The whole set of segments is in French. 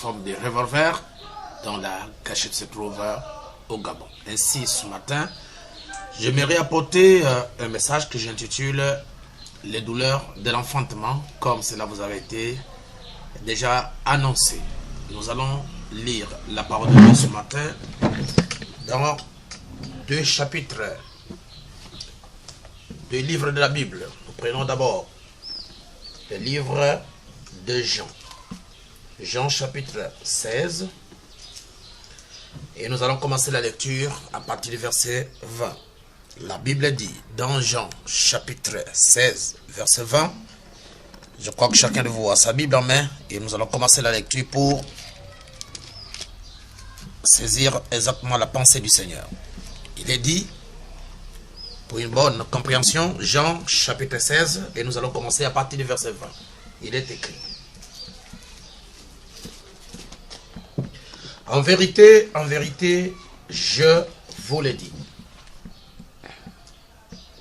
forme de revolver dont la cachette se trouve au Gabon. Ainsi, ce matin, j'aimerais apporter un message que j'intitule « Les douleurs de l'enfantement » comme cela vous avait été déjà annoncé. Nous allons lire la parole de Dieu ce matin dans deux chapitres du livre de la Bible. Nous prenons d'abord le livre de Jean. Jean chapitre 16. Et nous allons commencer la lecture à partir du verset 20. La Bible dit dans Jean chapitre 16, verset 20. Je crois que chacun de vous a sa Bible en main. Et nous allons commencer la lecture pour saisir exactement la pensée du Seigneur. Il est dit, pour une bonne compréhension, Jean chapitre 16, et nous allons commencer à partir du verset 20. Il est écrit. En vérité, je vous le dis.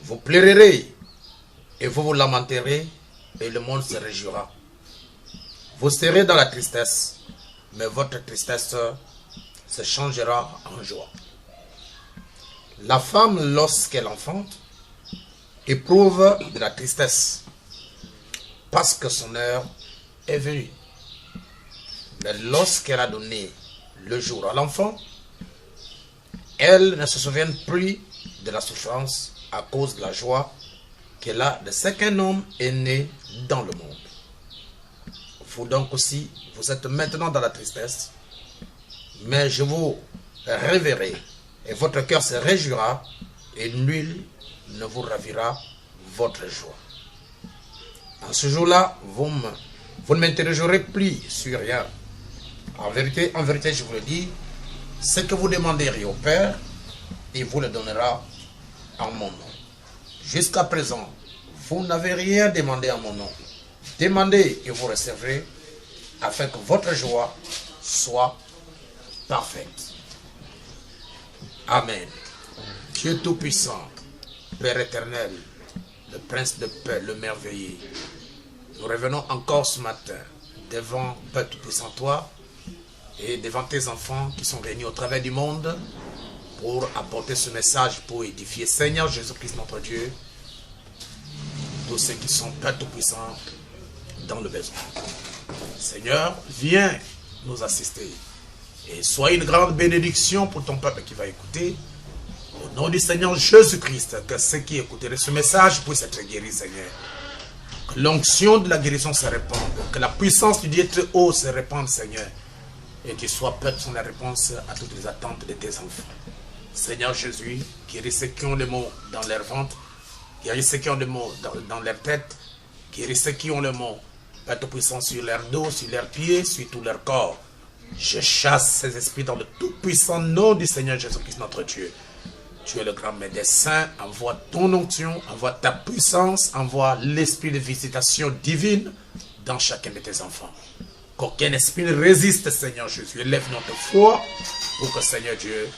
Vous pleurerez et vous vous lamenterez et le monde se réjouira. Vous serez dans la tristesse, mais votre tristesse se changera en joie. La femme, lorsqu'elle enfante, éprouve de la tristesse parce que son heure est venue. Mais lorsqu'elle a donné le jour à l'enfant, elle ne se souvient plus de la souffrance à cause de la joie qu'elle a de ce qu'un homme est né dans le monde. Vous donc aussi, vous êtes maintenant dans la tristesse, mais je vous reverrai et votre cœur se réjouira et nul ne vous ravira votre joie. En ce jour-là, vous ne m'interrogerez plus sur rien. En vérité, je vous le dis, ce que vous demanderez au Père, il vous le donnera en mon nom. Jusqu'à présent, vous n'avez rien demandé en mon nom. Demandez et vous recevrez, afin que votre joie soit parfaite. Amen. Dieu Tout-Puissant, Père éternel, le Prince de paix, le merveilleux, nous revenons encore ce matin devant Père Tout-Puissant, toi, et devant tes enfants qui sont réunis au travers du monde pour apporter ce message, pour édifier Seigneur Jésus-Christ notre Dieu, tous ceux qui sont Père Tout-Puissant dans le besoin. Seigneur, viens nous assister et sois une grande bénédiction pour ton peuple qui va écouter. Au nom du Seigneur Jésus-Christ, que ceux qui écouteraient ce message puissent être guéris, Seigneur. Que l'onction de la guérison se répande, que la puissance du Dieu très haut se répande, Seigneur. Et que soit peut son la réponse à toutes les attentes de tes enfants. Seigneur Jésus, guéris ceux qui ont le mot dans leur ventre, guéris ceux qui ont le mot dans leur tête, guéris ceux qui ont le mot, Père Tout-Puissant, sur leur dos, sur leurs pieds, sur tout leur corps. Je chasse ces esprits dans le tout-puissant nom du Seigneur Jésus-Christ notre Dieu. Tu es le grand médecin, envoie ton onction, envoie ta puissance, envoie l'esprit de visitation divine dans chacun de tes enfants. Qu'aucun esprit ne résiste, Seigneur Jésus. Élève notre foi pour que, Seigneur Dieu,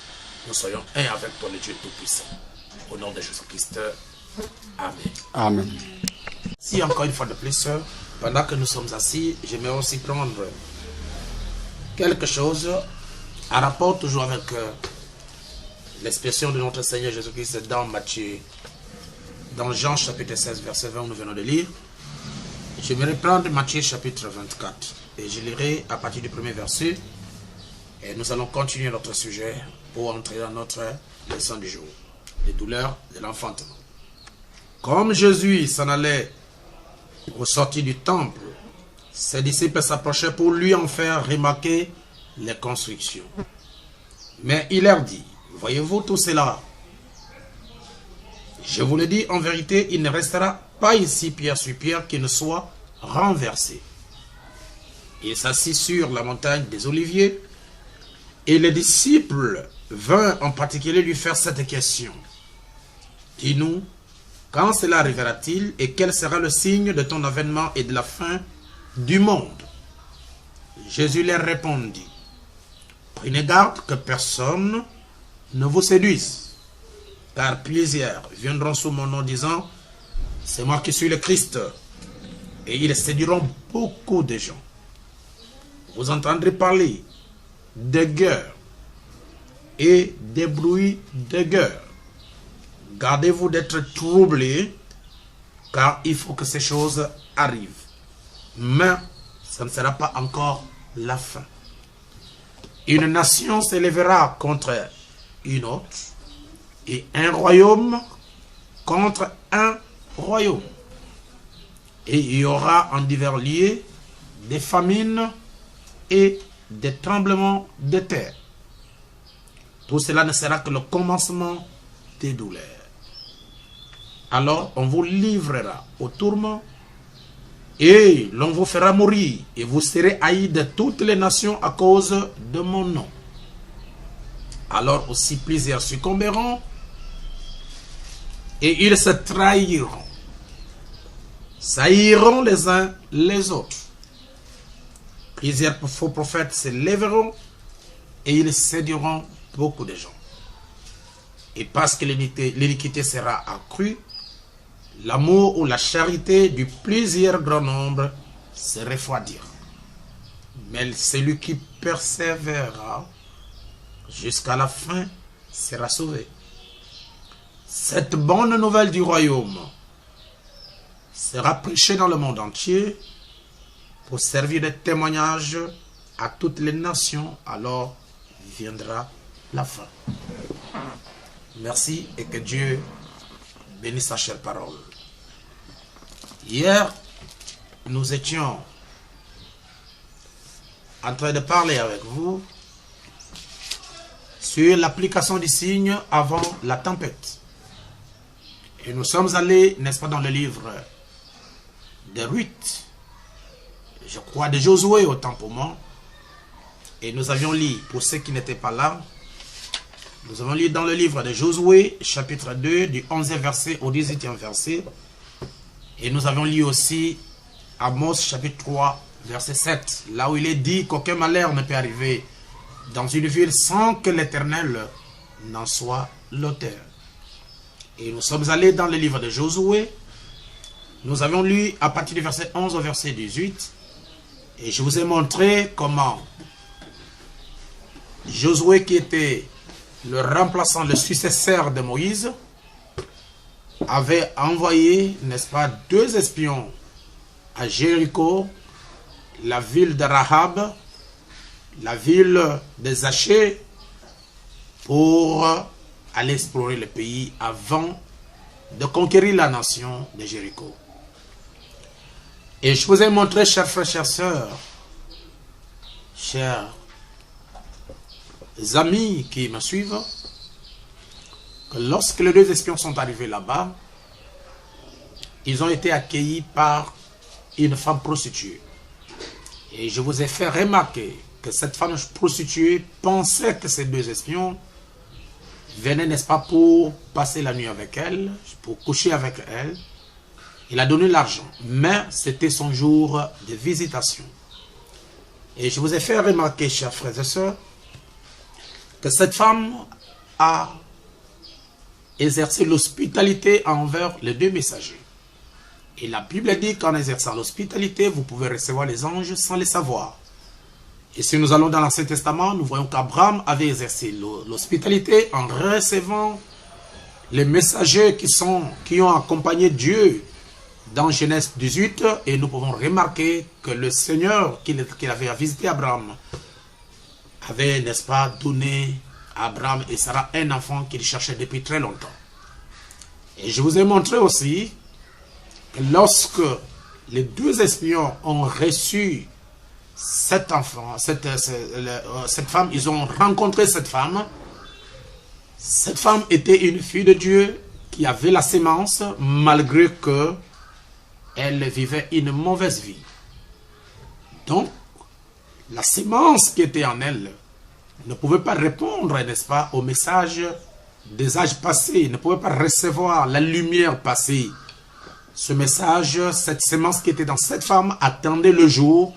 nous soyons un avec toi, le Dieu Tout-Puissant. Au nom de Jésus-Christ. Amen. Amen. Si encore une fois de plus, pendant que nous sommes assis, j'aimerais aussi prendre quelque chose en rapport toujours avec l'expression de notre Seigneur Jésus-Christ dans Matthieu, dans Jean chapitre 16, verset 20, où nous venons de lire. J'aimerais prendre Matthieu chapitre 24 et je lirai à partir du premier verset et nous allons continuer notre sujet pour entrer dans notre leçon du jour, les douleurs de l'enfantement. Comme Jésus s'en allait au sortir du temple, ses disciples s'approchaient pour lui en faire remarquer les constructions. Mais il leur dit, voyez-vous tout cela? Je vous le dis, en vérité, il ne restera pas ici pierre sur pierre qui ne soit renversé. Il s'assit sur la montagne des Oliviers et les disciples vinrent en particulier lui faire cette question. Dis-nous, quand cela arrivera-t-il et quel sera le signe de ton avènement et de la fin du monde? Jésus leur répondit, prenez garde que personne ne vous séduise, car plusieurs viendront sous mon nom disant, c'est moi qui suis le Christ, et ils séduiront beaucoup de gens. vous entendrez parler de guerre et des bruits de guerre. Gardez-vous d'être troublés, car il faut que ces choses arrivent. Mais ça ne sera pas encore la fin. Une nation s'élèvera contre une autre, et un royaume contre un royaume. Et il y aura en divers lieux des famines et des tremblements de terre. Tout cela ne sera que le commencement des douleurs. Alors on vous livrera au tourment et l'on vous fera mourir et vous serez haïs de toutes les nations à cause de mon nom. Alors aussi plusieurs succomberont et ils se trahiront, s'haïront les uns les autres. Plusieurs faux prophètes se lèveront et ils séduiront beaucoup de gens. Et parce que l'iniquité sera accrue, l'amour ou la charité du plusieurs grand nombre se refroidira. Mais celui qui persévérera jusqu'à la fin sera sauvé. Cette bonne nouvelle du royaume sera prêchée dans le monde entier pour servir de témoignage à toutes les nations. Alors viendra la fin. Merci et que Dieu bénisse sa chère parole. Hier, nous étions en train de parler avec vous sur l'application du signe avant la tempête. Et nous sommes allés, n'est-ce pas, dans le livre de Ruth, je crois de Josué autant pour moi. Et nous avions lu, pour ceux qui n'étaient pas là, nous avons lu dans le livre de Josué, chapitre 2, du 11e verset au 18e verset. Et nous avons lu aussi Amos, chapitre 3, verset 7, là où il est dit qu'aucun malheur ne peut arriver dans une ville sans que l'Éternel n'en soit l'auteur. Et nous sommes allés dans le livre de Josué. Nous avons lu à partir du verset 11 au verset 18. Et je vous ai montré comment Josué, qui était le remplaçant, le successeur de Moïse, avait envoyé, n'est-ce pas, 2 espions à Jéricho, la ville de Rahab, la ville de Zaché, pour aller explorer le pays avant de conquérir la nation de Jéricho. Et je vous ai montré, chers frères, chères sœurs, chers amis qui me suivent, que lorsque les 2 espions sont arrivés là-bas, ils ont été accueillis par une femme prostituée. Et je vous ai fait remarquer que cette femme prostituée pensait que ces 2 espions venaient, n'est-ce pas, pour passer la nuit avec elle, pour coucher avec elle. Il a donné l'argent, mais c'était son jour de visitation. Et je vous ai fait remarquer, chers frères et sœurs, que cette femme a exercé l'hospitalité envers les 2 messagers. Et la Bible dit qu'en exerçant l'hospitalité, vous pouvez recevoir les anges sans les savoir. Et si nous allons dans l'Ancien Testament, nous voyons qu'Abraham avait exercé l'hospitalité en recevant les messagers qui ont accompagné Dieu dans Genèse 18. Et nous pouvons remarquer que le Seigneur qu'il avait visité Abraham avait, n'est-ce pas, donné à Abraham et Sarah un enfant qu'il cherchait depuis très longtemps. Et je vous ai montré aussi que lorsque les 2 espions ont reçu cet enfant, cette femme, ils ont rencontré cette femme. Cette femme était une fille de Dieu qui avait la sémence, malgré que elle vivait une mauvaise vie. Donc, la sémence qui était en elle ne pouvait pas répondre, n'est-ce pas, au message des âges passés, ne pouvait pas recevoir la lumière passée. Ce message, cette sémence qui était dans cette femme attendait le jour,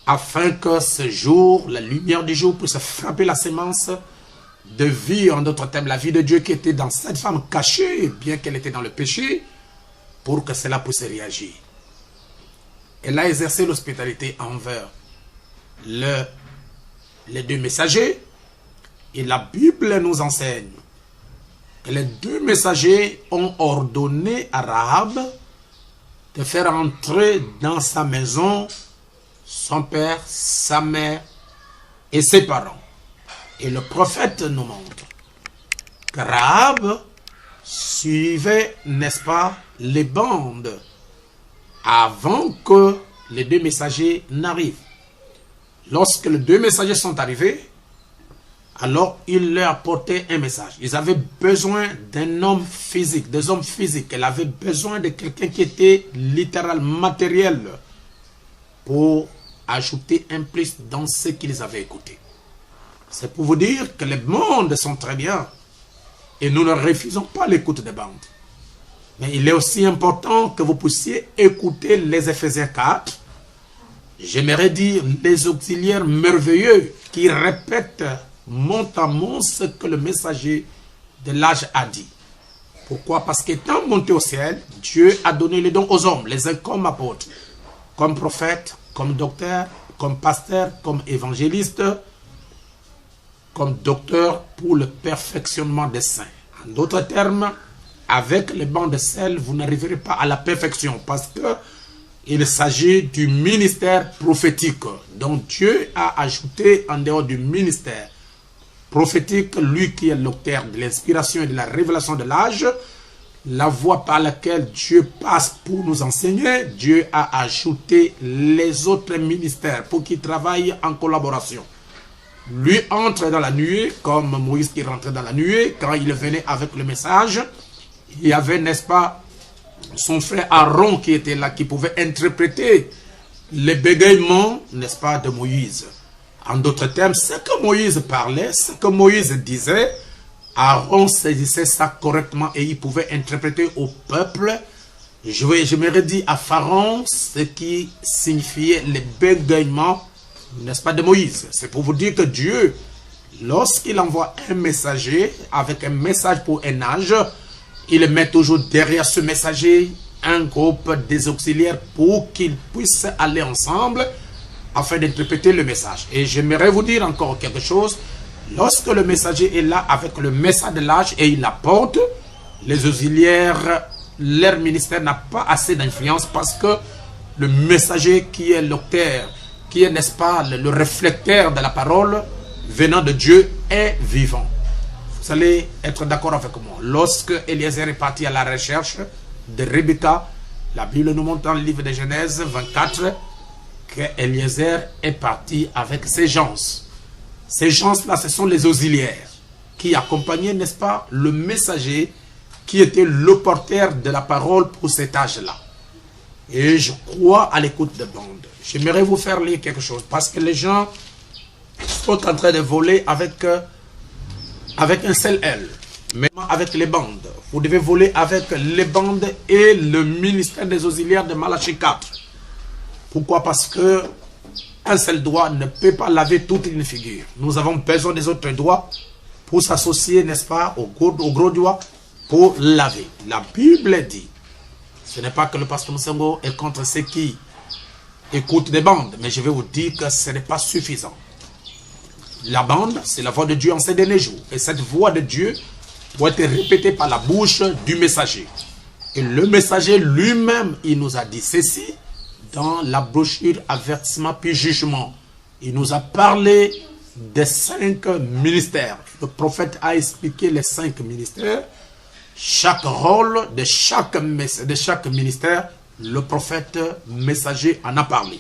afin que ce jour, la lumière du jour puisse frapper la sémence de vie, en d'autres termes, la vie de Dieu qui était dans cette femme cachée, bien qu'elle était dans le péché, pour que cela puisse réagir. Elle a exercé l'hospitalité envers les deux messagers. Et la Bible nous enseigne que les deux messagers ont ordonné à Rahab de faire entrer dans sa maison son père, sa mère et ses parents. Et le prophète nous montre que Rahab suivait, n'est-ce pas, les bandes avant que les deux messagers n'arrivent. Lorsque les deux messagers sont arrivés, alors il leur apportait un message. Ils avaient besoin d'un homme physique, des hommes physiques. Elle avait besoin de quelqu'un qui était littéral, matériel, pour ajouter un plus dans ce qu'ils avaient écouté. C'est pour vous dire que les bandes sont très bien et nous ne refusons pas l'écoute des bandes. Mais il est aussi important que vous puissiez écouter les Éphésiens 4. J'aimerais dire les auxiliaires merveilleux qui répètent mot à mot ce que le messager de l'âge a dit. Pourquoi? Parce qu'étant monté au ciel, Dieu a donné les dons aux hommes, les uns comme apôtres, comme prophètes, comme docteurs, comme pasteurs, comme évangélistes, comme docteurs pour le perfectionnement des saints. En d'autres termes, avec les bancs de sel, vous n'arriverez pas à la perfection parce que il s'agit du ministère prophétique. Donc Dieu a ajouté en dehors du ministère prophétique, lui qui est l'auteur de l'inspiration et de la révélation de l'âge, la voie par laquelle Dieu passe pour nous enseigner. Dieu a ajouté les autres ministères pour qu'ils travaillent en collaboration. Lui entre dans la nuée, comme Moïse qui rentrait dans la nuée, quand il venait avec le message, il y avait, n'est-ce pas, son frère Aaron qui était là, qui pouvait interpréter les bégaiements, n'est-ce pas, de Moïse. En d'autres termes, ce que Moïse parlait, ce que Moïse disait, Aaron saisissait ça correctement et il pouvait interpréter au peuple. Je me redis à Pharaon ce qui signifiait les bégaiements, n'est-ce pas, de Moïse. C'est pour vous dire que Dieu, lorsqu'il envoie un messager avec un message pour un âge, il met toujours derrière ce messager un groupe des auxiliaires pour qu'ils puissent aller ensemble afin d'interpréter le message. Et j'aimerais vous dire encore quelque chose. Lorsque le messager est là avec le message de l'âge et il apporte, les auxiliaires, leur ministère n'a pas assez d'influence parce que le messager qui est l'auteur, qui est, n'est-ce pas, le réflecteur de la parole venant de Dieu est vivant. Vous allez être d'accord avec moi. Lorsque Eliezer est parti à la recherche de Rebecca, la Bible nous montre dans le livre de Genèse 24 que Eliezer est parti avec ses gens. Ces gens-là, ce sont les auxiliaires qui accompagnaient, n'est-ce pas, le messager qui était le porteur de la parole pour cet âge-là. Et je crois à l'écoute de bande. J'aimerais vous faire lire quelque chose parce que les gens sont en train de voler avec un seul L, mais avec les bandes. Vous devez voler avec les bandes et le ministère des auxiliaires de Malachie 4. Pourquoi? Parce que un seul doigt ne peut pas laver toute une figure. Nous avons besoin des autres doigts pour s'associer, n'est-ce pas, au gros doigt pour laver. La Bible dit, ce n'est pas que le pasteur Moussengo est contre ceux qui écoutent des bandes, mais je vais vous dire que ce n'est pas suffisant. La bande, c'est la voix de Dieu en ces derniers jours. Et cette voix de Dieu doit être répétée par la bouche du messager. Et le messager lui-même, il nous a dit ceci dans la brochure Avertissement puis Jugement. Il nous a parlé des 5 ministères. Le prophète a expliqué les 5 ministères. Chaque rôle de chaque ministère, le prophète messager en a parlé.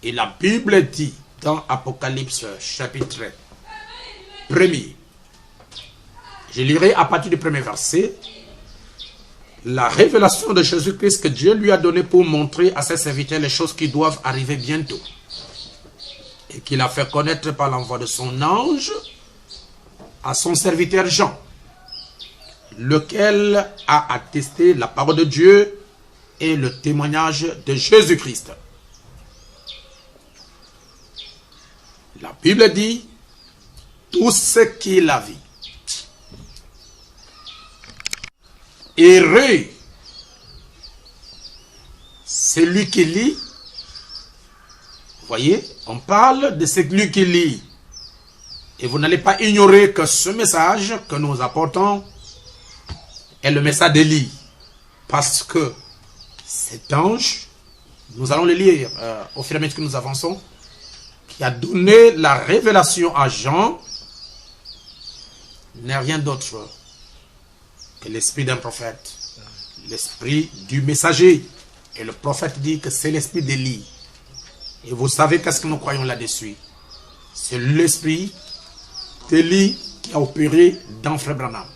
Et la Bible dit dans Apocalypse chapitre 1er, je lirai à partir du premier verset, la révélation de Jésus-Christ que Dieu lui a donnée pour montrer à ses serviteurs les choses qui doivent arriver bientôt. Et qu'il a fait connaître par l'envoi de son ange à son serviteur Jean, lequel a attesté la parole de Dieu et le témoignage de Jésus-Christ. La Bible dit, tout ce qu'il a vu. Heureux, celui qui lit, voyez, on parle de celui qui lit. Et vous n'allez pas ignorer que ce message que nous apportons est le message d'Élie. Parce que cet ange, nous allons le lire au fur et à mesure que nous avançons, qui a donné la révélation à Jean, n'est rien d'autre que l'esprit d'un prophète, l'esprit du messager. Et le prophète dit que c'est l'esprit d'Élie. Et vous savez qu'est-ce que nous croyons là-dessus? C'est l'esprit d'Élie qui a opéré dans Frère Branham.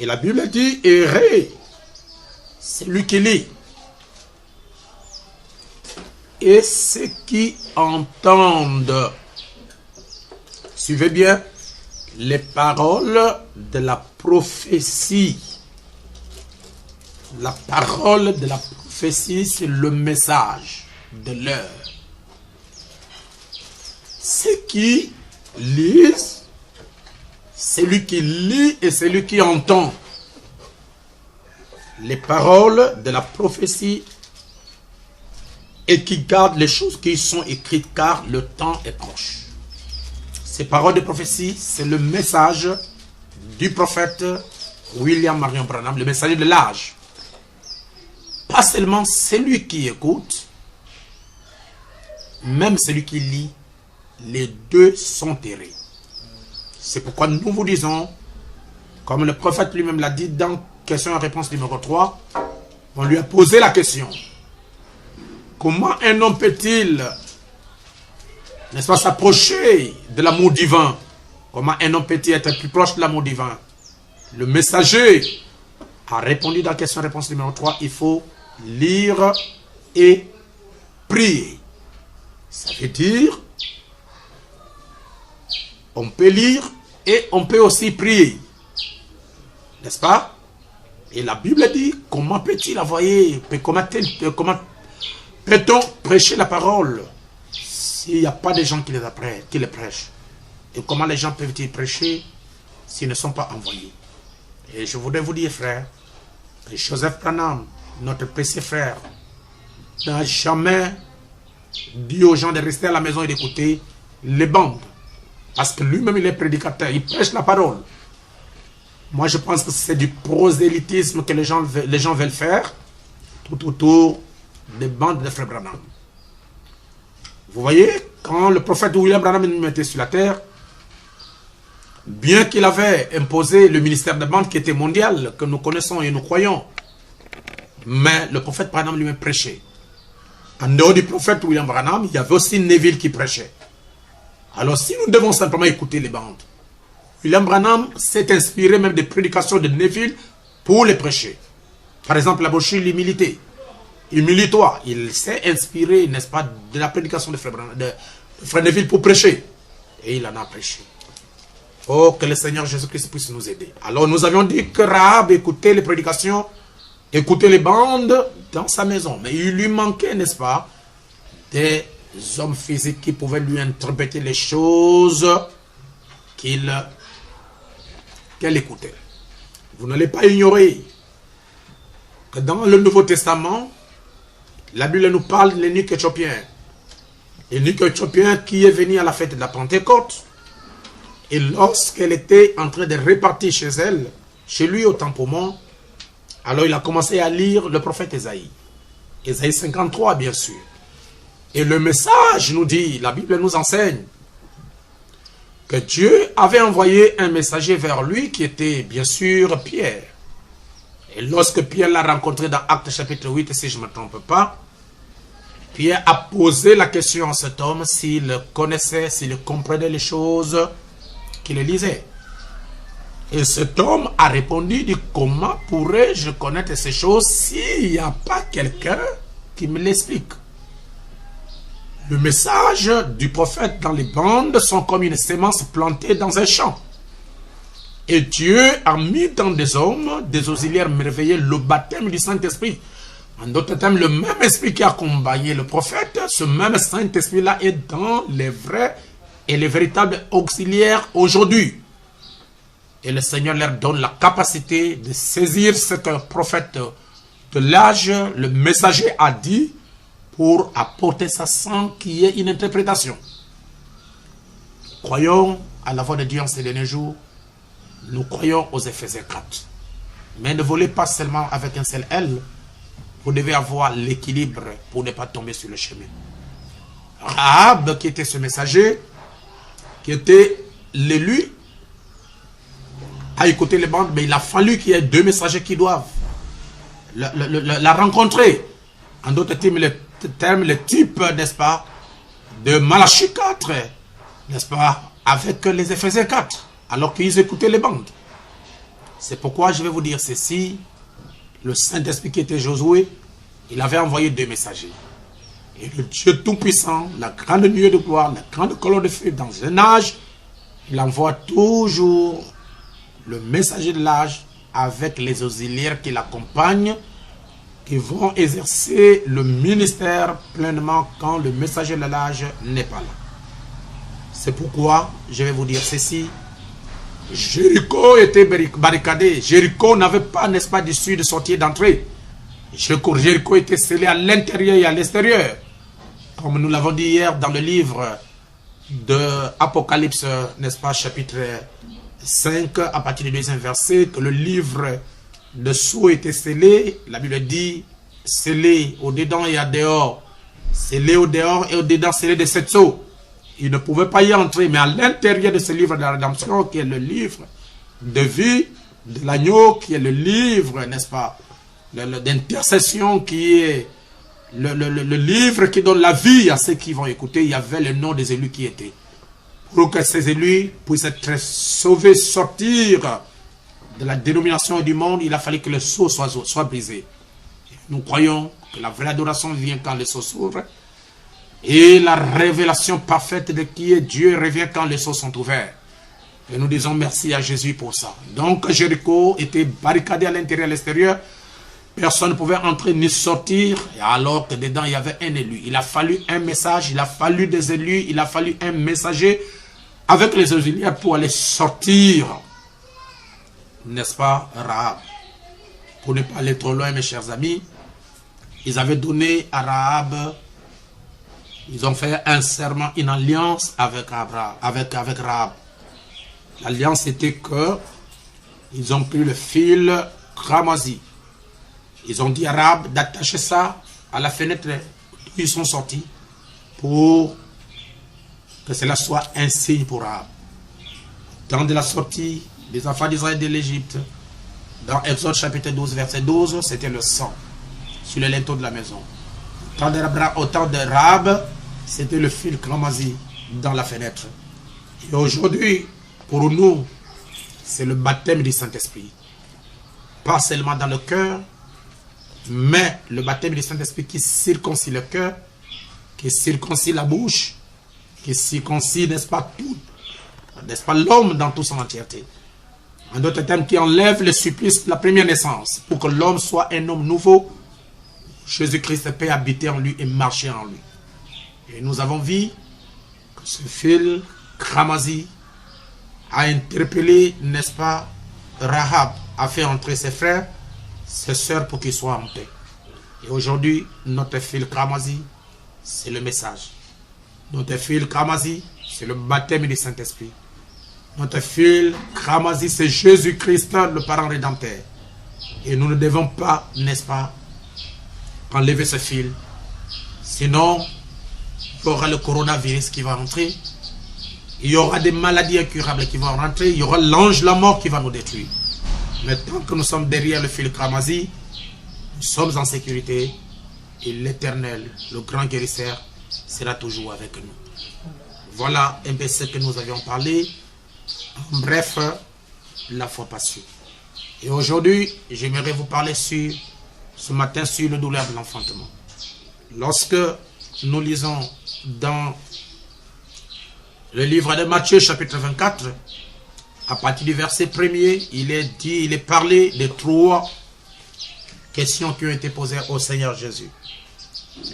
Et la Bible dit, errez, c'est lui qui lit. Et ceux qui entendent, suivez bien, les paroles de la prophétie. La parole de la prophétie, c'est le message de l'heure. Ceux qui lisent, celui qui lit et celui qui entend les paroles de la prophétie et qui garde les choses qui sont écrites car le temps est proche. Ces paroles de prophétie, c'est le message du prophète William Marion Branham, le messager de l'âge. Pas seulement celui qui écoute, même celui qui lit, les deux sont errés. C'est pourquoi nous vous disons, comme le prophète lui-même l'a dit dans question et réponse numéro 3, on lui a posé la question. Comment un homme peut-il, n'est-ce pas, s'approcher de l'amour divin? Comment un homme peut-il être plus proche de l'amour divin? Le messager a répondu dans la question et réponse numéro 3, il faut lire et prier. Ça veut dire, on peut lire et on peut aussi prier. N'est-ce pas? Et la Bible dit, comment peut-il envoyer, comment peut-on prêcher la parole s'il n'y a pas de gens qui les prêchent? Et comment les gens peuvent-ils prêcher s'ils ne sont pas envoyés? Et je voudrais vous dire, frère, que Joseph Branham, notre précieux frère, n'a jamais dit aux gens de rester à la maison et d'écouter les bandes. Parce que lui-même, il est prédicateur, il prêche la parole. Moi, je pense que c'est du prosélytisme que les gens veulent faire tout autour des bandes de Frère Branham. Vous voyez, quand le prophète William Branham nous mettait sur la terre, bien qu'il avait imposé le ministère de bande qui était mondial, que nous connaissons et nous croyons, mais le prophète Branham lui-même prêchait. En dehors du prophète William Branham, il y avait aussi Neville qui prêchait. Alors si nous devons simplement écouter les bandes, William Branham s'est inspiré même des prédications de Neville pour les prêcher. Par exemple, la brochure L'humilité. Humilie-toi. Il s'est inspiré, n'est-ce pas, de la prédication de Frère Neville pour prêcher. Et il en a prêché. Oh, que le Seigneur Jésus-Christ puisse nous aider. Alors nous avions dit que Rahab écoutait les prédications, écoutait les bandes dans sa maison. Mais il lui manquait, n'est-ce pas, des hommes physiques qui pouvaient lui interpréter les choses qu'elle écoutait. Vous n'allez pas ignorer que dans le Nouveau Testament, la Bible nous parle de l'eunuque éthiopien. L'eunuque éthiopien qui est venu à la fête de la Pentecôte. Et lorsqu'elle était en train de répartir chez elle, chez lui au Templement, alors il a commencé à lire le prophète Ésaïe. Ésaïe 53, bien sûr. Et le message nous dit, la Bible nous enseigne, que Dieu avait envoyé un messager vers lui qui était bien sûr Pierre. Et lorsque Pierre l'a rencontré dans Actes chapitre 8, si je ne me trompe pas, Pierre a posé la question à cet homme s'il connaissait, s'il comprenait les choses qu'il lisait. Et cet homme a répondu, dit, comment pourrais-je connaître ces choses s'il n'y a pas quelqu'un qui me l'explique? Le message du prophète dans les bandes sont comme une sémence plantée dans un champ. Et Dieu a mis dans des hommes, des auxiliaires merveilleux, le baptême du Saint-Esprit. En d'autres termes, le même esprit qui a accompagné le prophète, ce même Saint-Esprit-là est dans les vrais et les véritables auxiliaires aujourd'hui. Et le Seigneur leur donne la capacité de saisir ce que le prophète de l'âge, le messager, a dit, pour apporter ça sans qu'il y ait une interprétation. Croyons à la voix de Dieu en ces derniers jours. Nous croyons aux Éphésiens 4. Mais ne volez pas seulement avec un seul L. Vous devez avoir l'équilibre pour ne pas tomber sur le chemin. Rahab, qui était ce messager, qui était l'élu, a écouté les bandes, mais il a fallu qu'il y ait deux messagers qui doivent la rencontrer. En d'autres termes, le type, n'est-ce pas, de Malachie 4, n'est-ce pas, avec les Éphésiens 4, alors qu'ils écoutaient les bandes. C'est pourquoi je vais vous dire ceci. Le Saint-Esprit qui était Josué, il avait envoyé deux messagers. Et le Dieu Tout-Puissant, la grande nuée de gloire, la grande colonne de feu dans un âge, il envoie toujours le messager de l'âge avec les auxiliaires qui l'accompagnent, qui vont exercer le ministère pleinement quand le messager de l'âge n'est pas là. C'est pourquoi je vais vous dire ceci. Jéricho était barricadé. Jéricho n'avait pas, n'est-ce pas, d'issue de sortie et d'entrée. Jéricho était scellé à l'intérieur et à l'extérieur. Comme nous l'avons dit hier dans le livre de Apocalypse, n'est-ce pas, chapitre 5, à partir du 2e verset, que le livre de sceaux était scellé. La Bible dit scellé au dedans et à dehors. Scellé au dehors et au dedans, scellé de 7 sceaux. Il ne pouvait pas y entrer, mais à l'intérieur de ce livre de la rédemption, qui est le livre de vie de l'agneau, qui est le livre, n'est-ce pas, d'intercession, qui est le livre qui donne la vie à ceux qui vont écouter. Il y avait le nom des élus qui étaient. Pour que ces élus puissent être sauvés, sortir de la dénomination du monde, il a fallu que le sceau soit brisé. Nous croyons que la vraie adoration vient quand le sceau s'ouvre. Et la révélation parfaite de qui est Dieu revient quand les sceaux sont ouverts. Et nous disons merci à Jésus pour ça. Donc Jéricho était barricadé à l'intérieur et à l'extérieur. Personne ne pouvait entrer ni sortir. Alors que dedans il y avait un élu. Il a fallu un message, il a fallu des élus, il a fallu un messager avec les auxiliaires pour aller sortir. N'est-ce pas, Rahab? Pour ne pas aller trop loin, mes chers amis, ils avaient donné à Rahab. Ils ont fait un serment, une alliance avec Rahab. L'alliance était que ils ont pris le fil Ramazi. Ils ont dit à Rahab d'attacher ça à la fenêtre d'où ils sont sortis pour que cela soit un signe pour Rahab. Dans de la sortie des enfants d'Israël de l'Égypte, dans Exode chapitre 12, verset 12, c'était le sang sur le linteau de la maison. Au temps de Rahab, c'était le fil Ramazi dans la fenêtre. Et aujourd'hui, pour nous, c'est le baptême du Saint-Esprit. Pas seulement dans le cœur, mais le baptême du Saint-Esprit qui circoncie le cœur, qui circoncie la bouche, qui circoncie, n'est-ce pas, tout, n'est-ce pas, l'homme dans toute son entièreté. En d'autres termes, qui enlève le supplice de la première naissance, pour que l'homme soit un homme nouveau. Jésus-Christ peut habiter en lui et marcher en lui. Et nous avons vu que ce fil Ramazi a interpellé, n'est-ce pas, Rahab, a fait entrer ses frères, ses sœurs pour qu'ils soient en paix. Et aujourd'hui, notre fil Ramazi, c'est le message. Notre fil Ramazi, c'est le baptême du Saint-Esprit. Notre fil Ramazi, c'est Jésus-Christ, le parent rédempteur. Et nous ne devons pas, n'est-ce pas, enlever ce fil. Sinon, il y aura le coronavirus qui va rentrer. Il y aura des maladies incurables qui vont rentrer. Il y aura l'ange de la mort qui va nous détruire. Mais tant que nous sommes derrière le fil Ramazi, nous sommes en sécurité. Et l'Éternel, le grand guérisseur, sera toujours avec nous. Voilà un peu ce que nous avions parlé. En bref, la foi passée. Et aujourd'hui, j'aimerais vous parler ce matin sur le douleur de l'enfantement. Lorsque nous lisons dans le livre de Matthieu chapitre 24, à partir du verset 1er, il est parlé de 3 questions qui ont été posées au Seigneur Jésus.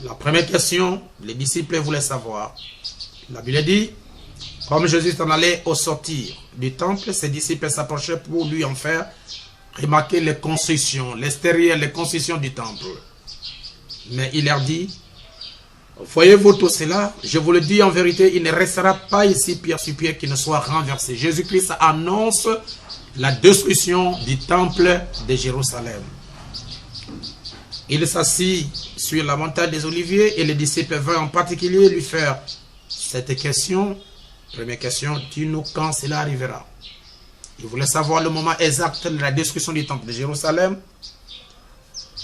La première question, les disciples voulaient savoir. La Bible dit, comme Jésus s'en allait au sortir du temple, ses disciples s'approchaient pour lui en faire remarquer les constructions, l'extérieur, les constructions du temple. Mais il leur dit, Voyez-vous tout cela? Je vous le dis en vérité, il ne restera pas ici pierre sur pierre qui ne soit renversé. Jésus-Christ annonce la destruction du temple de Jérusalem. Il s'assit sur la montagne des Oliviers et les disciples vinrent en particulier lui faire cette question. Première question, dis-nous quand cela arrivera. Il voulait savoir le moment exact de la destruction du temple de Jérusalem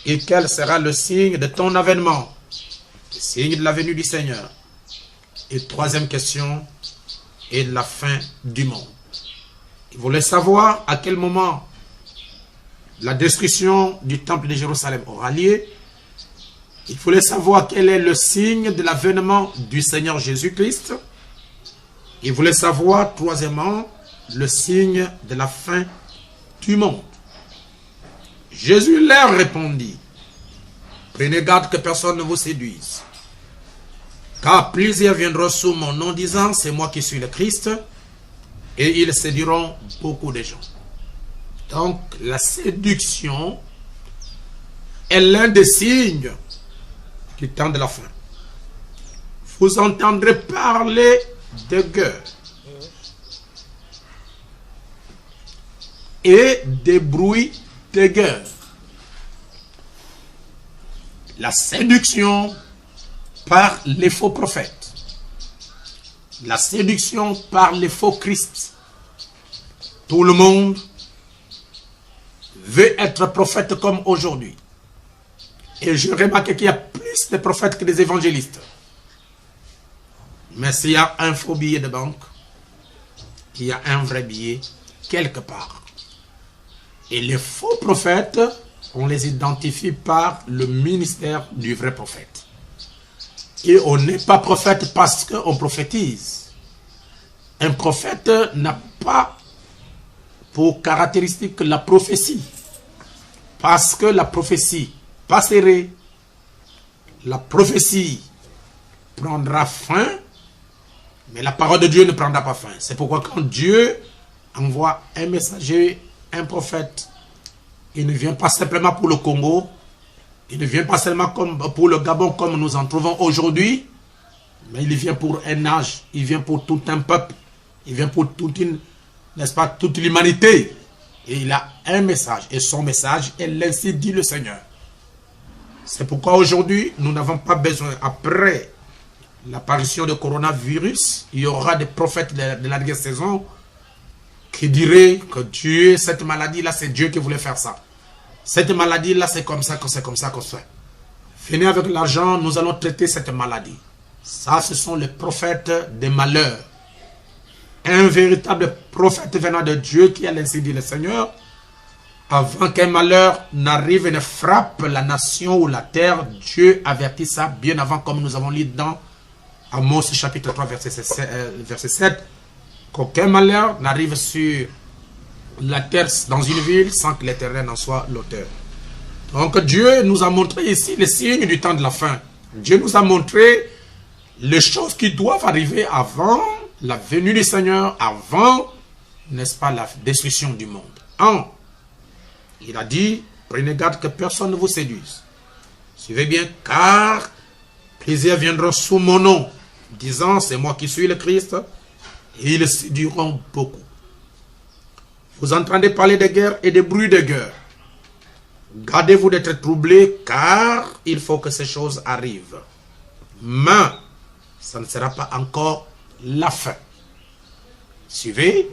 et quel sera le signe de ton avènement, le signe de la venue du Seigneur. Et troisième question, et la fin du monde. Il voulait savoir à quel moment la destruction du temple de Jérusalem aura lieu. Il voulait savoir quel est le signe de l'avènement du Seigneur Jésus-Christ. Il voulait savoir, troisièmement, le signe de la fin du monde. Jésus leur répondit, prenez garde que personne ne vous séduise. Car plusieurs viendront sous mon nom disant, c'est moi qui suis le Christ, et ils séduiront beaucoup de gens. Donc, la séduction est l'un des signes du temps de la fin. Vous entendrez parler de guerre et des bruits de guerre. La séduction par les faux prophètes. La séduction par les faux Christ. Tout le monde veut être prophète comme aujourd'hui. Et je remarque qu'il y a plus de prophètes que des évangélistes. Mais s'il y a un faux billet de banque, il y a un vrai billet quelque part. Et les faux prophètes, on les identifie par le ministère du vrai prophète. Et on n'est pas prophète parce qu'on prophétise. Un prophète n'a pas pour caractéristique la prophétie. Parce que la prophétie passerait, la prophétie prendra fin, mais la parole de Dieu ne prendra pas fin. C'est pourquoi quand Dieu envoie un messager, un prophète, il ne vient pas simplement pour le Congo, il ne vient pas seulement comme pour le Gabon comme nous en trouvons aujourd'hui, mais il vient pour un âge, il vient pour tout un peuple, il vient pour toute une, n'est-ce pas, toute l'humanité. Et il a un message, et son message est l'ainsi dit le Seigneur. C'est pourquoi aujourd'hui, nous n'avons pas besoin, après l'apparition du coronavirus, il y aura des prophètes de la dernière saison qui diraient que Dieu, cette maladie-là, c'est Dieu qui voulait faire ça. Cette maladie-là, c'est comme ça, c'est comme ça qu'on fait. Venez avec l'argent, nous allons traiter cette maladie. Ça, ce sont les prophètes des malheurs. Un véritable prophète venant de Dieu qui a ainsi dit le Seigneur, avant qu'un malheur n'arrive et ne frappe la nation ou la terre, Dieu avertit ça bien avant, comme nous avons lu dans Amos chapitre 3 verset 7, qu'aucun malheur n'arrive sur la terre dans une ville sans que l'Éternel en soit l'auteur. Donc Dieu nous a montré ici les signes du temps de la fin. Dieu nous a montré les choses qui doivent arriver avant la venue du Seigneur, avant, n'est-ce pas, la destruction du monde. Il a dit, prenez garde que personne ne vous séduise. Suivez bien, car plusieurs viendront sous mon nom, disant, c'est moi qui suis le Christ, et ils séduiront beaucoup. Vous entendez parler de guerre et de bruits de guerre. Gardez-vous d'être troublés, car il faut que ces choses arrivent. Mais, ça ne sera pas encore la fin. Suivez.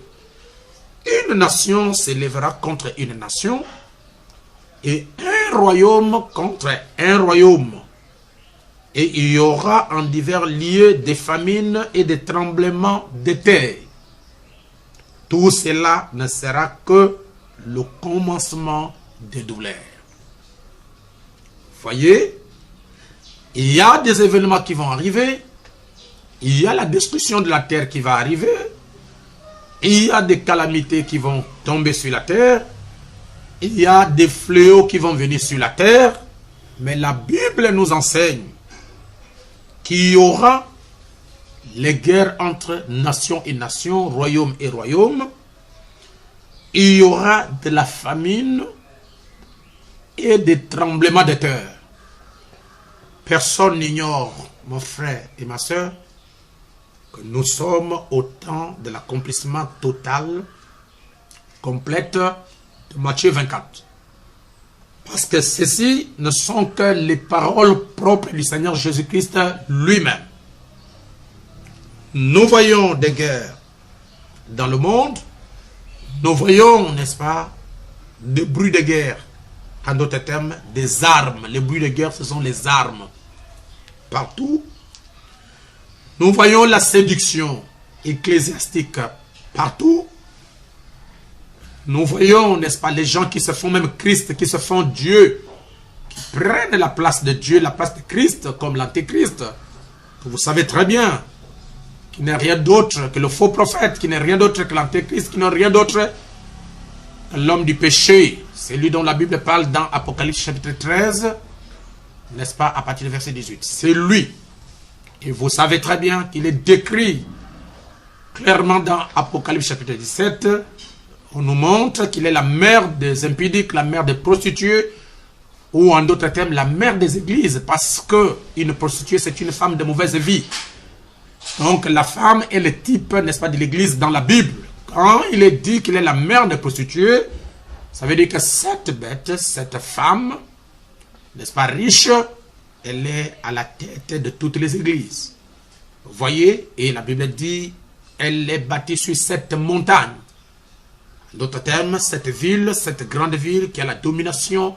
Une nation s'élèvera contre une nation et un royaume contre un royaume. Et il y aura en divers lieux des famines et des tremblements de terre. Tout cela ne sera que le commencement des douleurs. Voyez, il y a des événements qui vont arriver. Il y a la destruction de la terre qui va arriver. Il y a des calamités qui vont tomber sur la terre. Il y a des fléaux qui vont venir sur la terre. Mais la Bible nous enseigne qu'il y aura les guerres entre nation et nation, royaume et royaume. Il y aura de la famine et des tremblements de terre. Personne n'ignore mon frère et ma soeur, que nous sommes au temps de l'accomplissement total, complète de Matthieu 24. Parce que ceci ne sont que les paroles propres du Seigneur Jésus-Christ lui-même. Nous voyons des guerres dans le monde, nous voyons, n'est-ce pas, des bruits de guerre. En d'autres termes, des armes. Les bruits de guerre, ce sont les armes. Partout. Nous voyons la séduction ecclésiastique partout. Nous voyons, n'est-ce pas, les gens qui se font même Christ, qui se font Dieu, qui prennent la place de Dieu, la place de Christ, comme l'Antéchrist. Vous savez très bien qu'il n'est rien d'autre que le faux prophète, qui n'est rien d'autre que l'Antéchrist, qui n'est rien d'autre que l'homme du péché. C'est lui dont la Bible parle dans Apocalypse chapitre 13, n'est-ce pas, à partir du verset 18. C'est lui. Et vous savez très bien qu'il est décrit clairement dans Apocalypse chapitre 17. On nous montre qu'il est la mère des impudiques, la mère des prostituées, ou en d'autres termes, la mère des églises, parce qu'une prostituée, c'est une femme de mauvaise vie. Donc la femme est le type, n'est-ce pas, de l'église dans la Bible. Quand il est dit qu'il est la mère des prostituées, ça veut dire que cette bête, cette femme, n'est-ce pas, riche, elle est à la tête de toutes les églises. Vous voyez, et la Bible dit, elle est bâtie sur cette montagne. D'autres termes, cette ville, cette grande ville qui a la domination,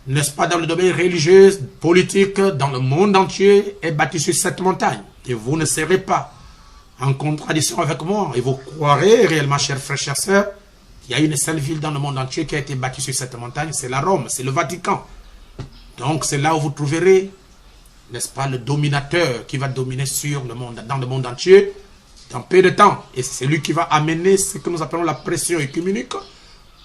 n'est-ce pas, dans le domaine religieux, politique, dans le monde entier, est bâtie sur cette montagne. Et vous ne serez pas en contradiction avec moi. Et vous croirez réellement, chers frères, chères sœurs, qu'il y a une seule ville dans le monde entier qui a été bâtie sur cette montagne, c'est la Rome, c'est le Vatican. Donc c'est là où vous trouverez, n'est-ce pas, le dominateur qui va dominer sur le monde, dans le monde entier, dans peu de temps. Et c'est lui qui va amener ce que nous appelons la pression œcuménique,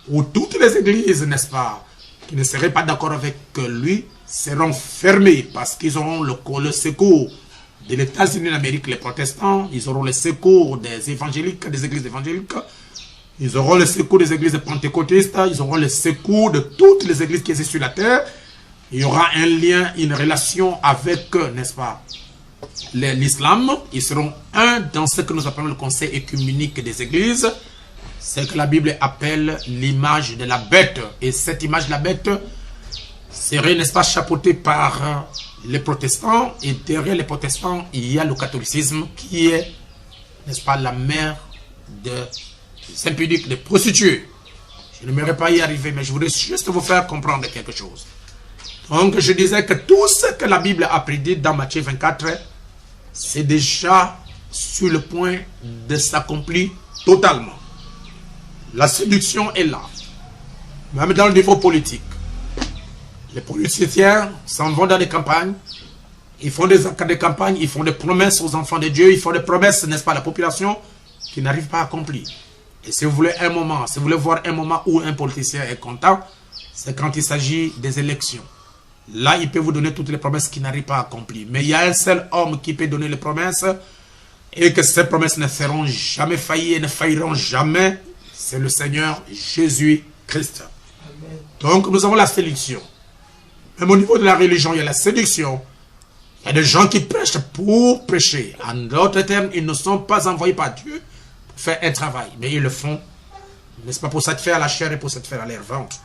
où toutes les églises, n'est-ce pas, qui ne seraient pas d'accord avec lui, seront fermées parce qu'ils auront le secours de l'États-Unis d'Amérique, les protestants, ils auront le secours des évangéliques, des églises évangéliques, ils auront le secours des églises pentecôtistes, ils auront le secours de toutes les églises qui existent sur la terre. Il y aura un lien, une relation avec, n'est-ce pas, l'islam. Ils seront un dans ce que nous appelons le conseil œcuménique des églises. C'est que la Bible appelle l'image de la bête. Et cette image de la bête serait, n'est-ce pas, chapeautée par les protestants. Et derrière les protestants, il y a le catholicisme qui est, n'est-ce pas, la mère des impudiques, des prostituées. Je n'aimerais pas y arriver, mais je voudrais juste vous faire comprendre quelque chose. Donc je disais que tout ce que la Bible a prédit dans Matthieu 24, c'est déjà sur le point de s'accomplir totalement. La séduction est là, même dans le niveau politique. Les politiciens s'en vont dans les campagnes, ils font des actes de campagne, ils font des promesses aux enfants de Dieu, ils font des promesses, n'est-ce pas, à la population, qui n'arrivent pas à accomplir. Et si vous voulez un moment, si vous voulez voir un moment où un politicien est content, c'est quand il s'agit des élections. Là, il peut vous donner toutes les promesses qu'il n'arrive pas à accomplir. Mais il y a un seul homme qui peut donner les promesses et que ces promesses ne feront jamais faillir et ne failliront jamais. C'est le Seigneur Jésus-Christ. Donc, nous avons la séduction. Même au niveau de la religion, il y a la séduction. Il y a des gens qui prêchent pour prêcher. En d'autres termes, ils ne sont pas envoyés par Dieu pour faire un travail. Mais ils le font, n'est-ce pas, pour satisfaire la chair et pour satisfaire à leur ventre.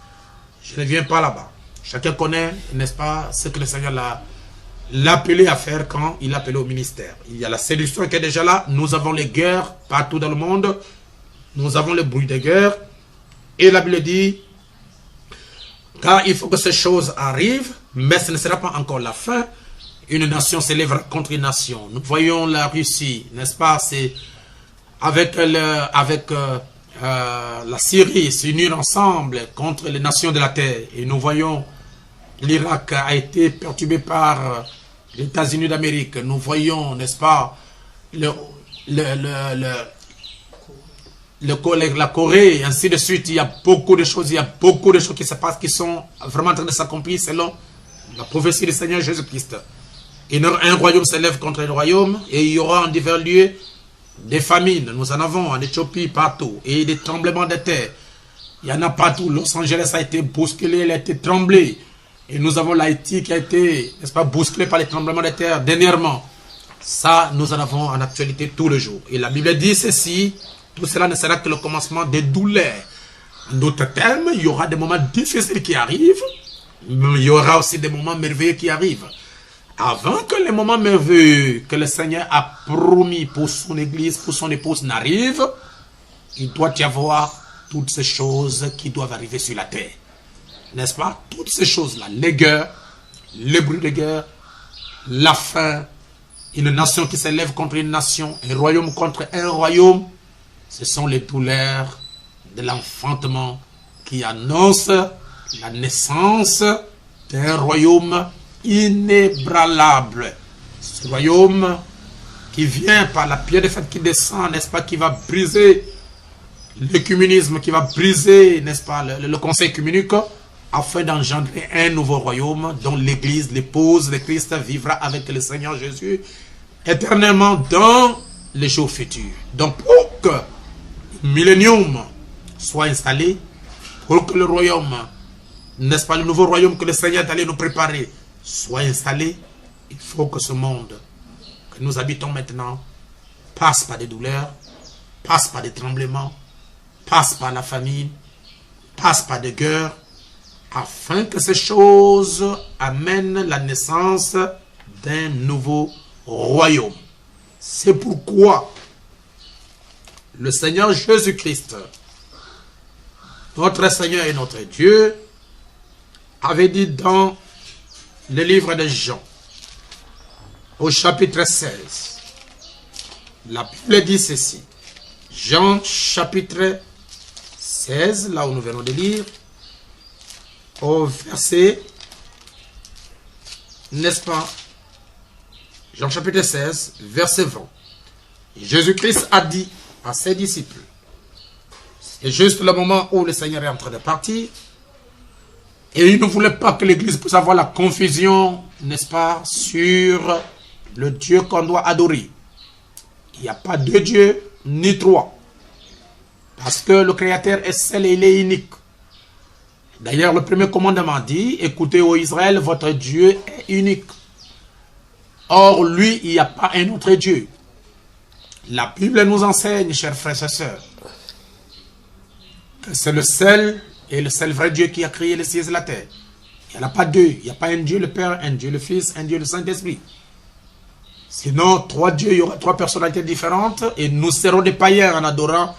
Je ne viens pas là-bas. Chacun connaît, n'est-ce pas, ce que le Seigneur l'a appelé à faire quand il l'a appelé au ministère. Il y a la séduction qui est déjà là. Nous avons les guerres partout dans le monde. Nous avons le bruit des guerres. Et la Bible dit, car il faut que ces choses arrivent, mais ce ne sera pas encore la fin. Une nation s'élèvera contre une nation. Nous voyons la Russie, n'est-ce pas, c'est avec la Syrie s'unir ensemble contre les nations de la terre. Et nous voyons l'Irak a été perturbé par les États-Unis d'Amérique. Nous voyons, n'est-ce pas, la Corée, et ainsi de suite. Il y a beaucoup de choses, qui se passent, qui sont vraiment en train de s'accomplir selon la prophétie du Seigneur Jésus-Christ. Un royaume s'élève contre le royaume et il y aura en divers lieux des famines. Nous en avons en Éthiopie partout. Et des tremblements de terre. Il y en a partout. Los Angeles a été bousculé, il a été tremblé. Et nous avons l'Haïti qui a été, n'est-ce pas, bousculé par les tremblements de terre dernièrement. Ça, nous en avons en actualité tous les jours. Et la Bible dit ceci, tout cela ne sera que le commencement des douleurs. En d'autres termes, il y aura des moments difficiles qui arrivent, mais il y aura aussi des moments merveilleux qui arrivent. Avant que les moments merveilleux que le Seigneur a promis pour son église, pour son épouse n'arrivent, il doit y avoir toutes ces choses qui doivent arriver sur la terre. N'est-ce pas? Toutes ces choses-là, les guerres, les bruits de guerre, la faim, une nation qui s'élève contre une nation, un royaume contre un royaume, ce sont les douleurs de l'enfantement qui annoncent la naissance d'un royaume inébranlable. Ce royaume qui vient par la pierre de fête qui descend, n'est-ce pas, qui va briser l'écuménisme, qui va briser, n'est-ce pas, le conseil communique, afin d'engendrer un nouveau royaume dont l'Église, l'épouse de Christ, vivra avec le Seigneur Jésus éternellement dans les jours futurs. Donc pour que le millénium soit installé, pour que le royaume, n'est-ce pas, le nouveau royaume que le Seigneur est allé nous préparer, soit installé, il faut que ce monde que nous habitons maintenant passe par des douleurs, passe par des tremblements, passe par la famine, passe par des guerres, afin que ces choses amènent la naissance d'un nouveau royaume. C'est pourquoi le Seigneur Jésus-Christ, notre Seigneur et notre Dieu, avait dit dans le livre de Jean, au chapitre 16, la Bible dit ceci. Jean chapitre 16, là où nous venons de lire, au verset, n'est-ce pas, Jean chapitre 16, verset 20. Jésus-Christ a dit à ses disciples, c'est juste le moment où le Seigneur est en train de partir, et il ne voulait pas que l'Église puisse avoir la confusion, n'est-ce pas, sur le Dieu qu'on doit adorer. Il n'y a pas deux dieux, ni trois. Parce que le Créateur est seul et il est unique. D'ailleurs, le premier commandement dit, écoutez, ô Israël, votre Dieu est unique. Or, lui, il n'y a pas un autre Dieu. La Bible nous enseigne, chers frères et sœurs, que c'est le seul et le seul vrai Dieu qui a créé les cieux et la terre. Il n'y en a pas deux. Il n'y a pas un Dieu le Père, un Dieu le Fils, un Dieu le Saint-Esprit. Sinon, trois dieux, il y aura trois personnalités différentes et nous serons des païens en adorant,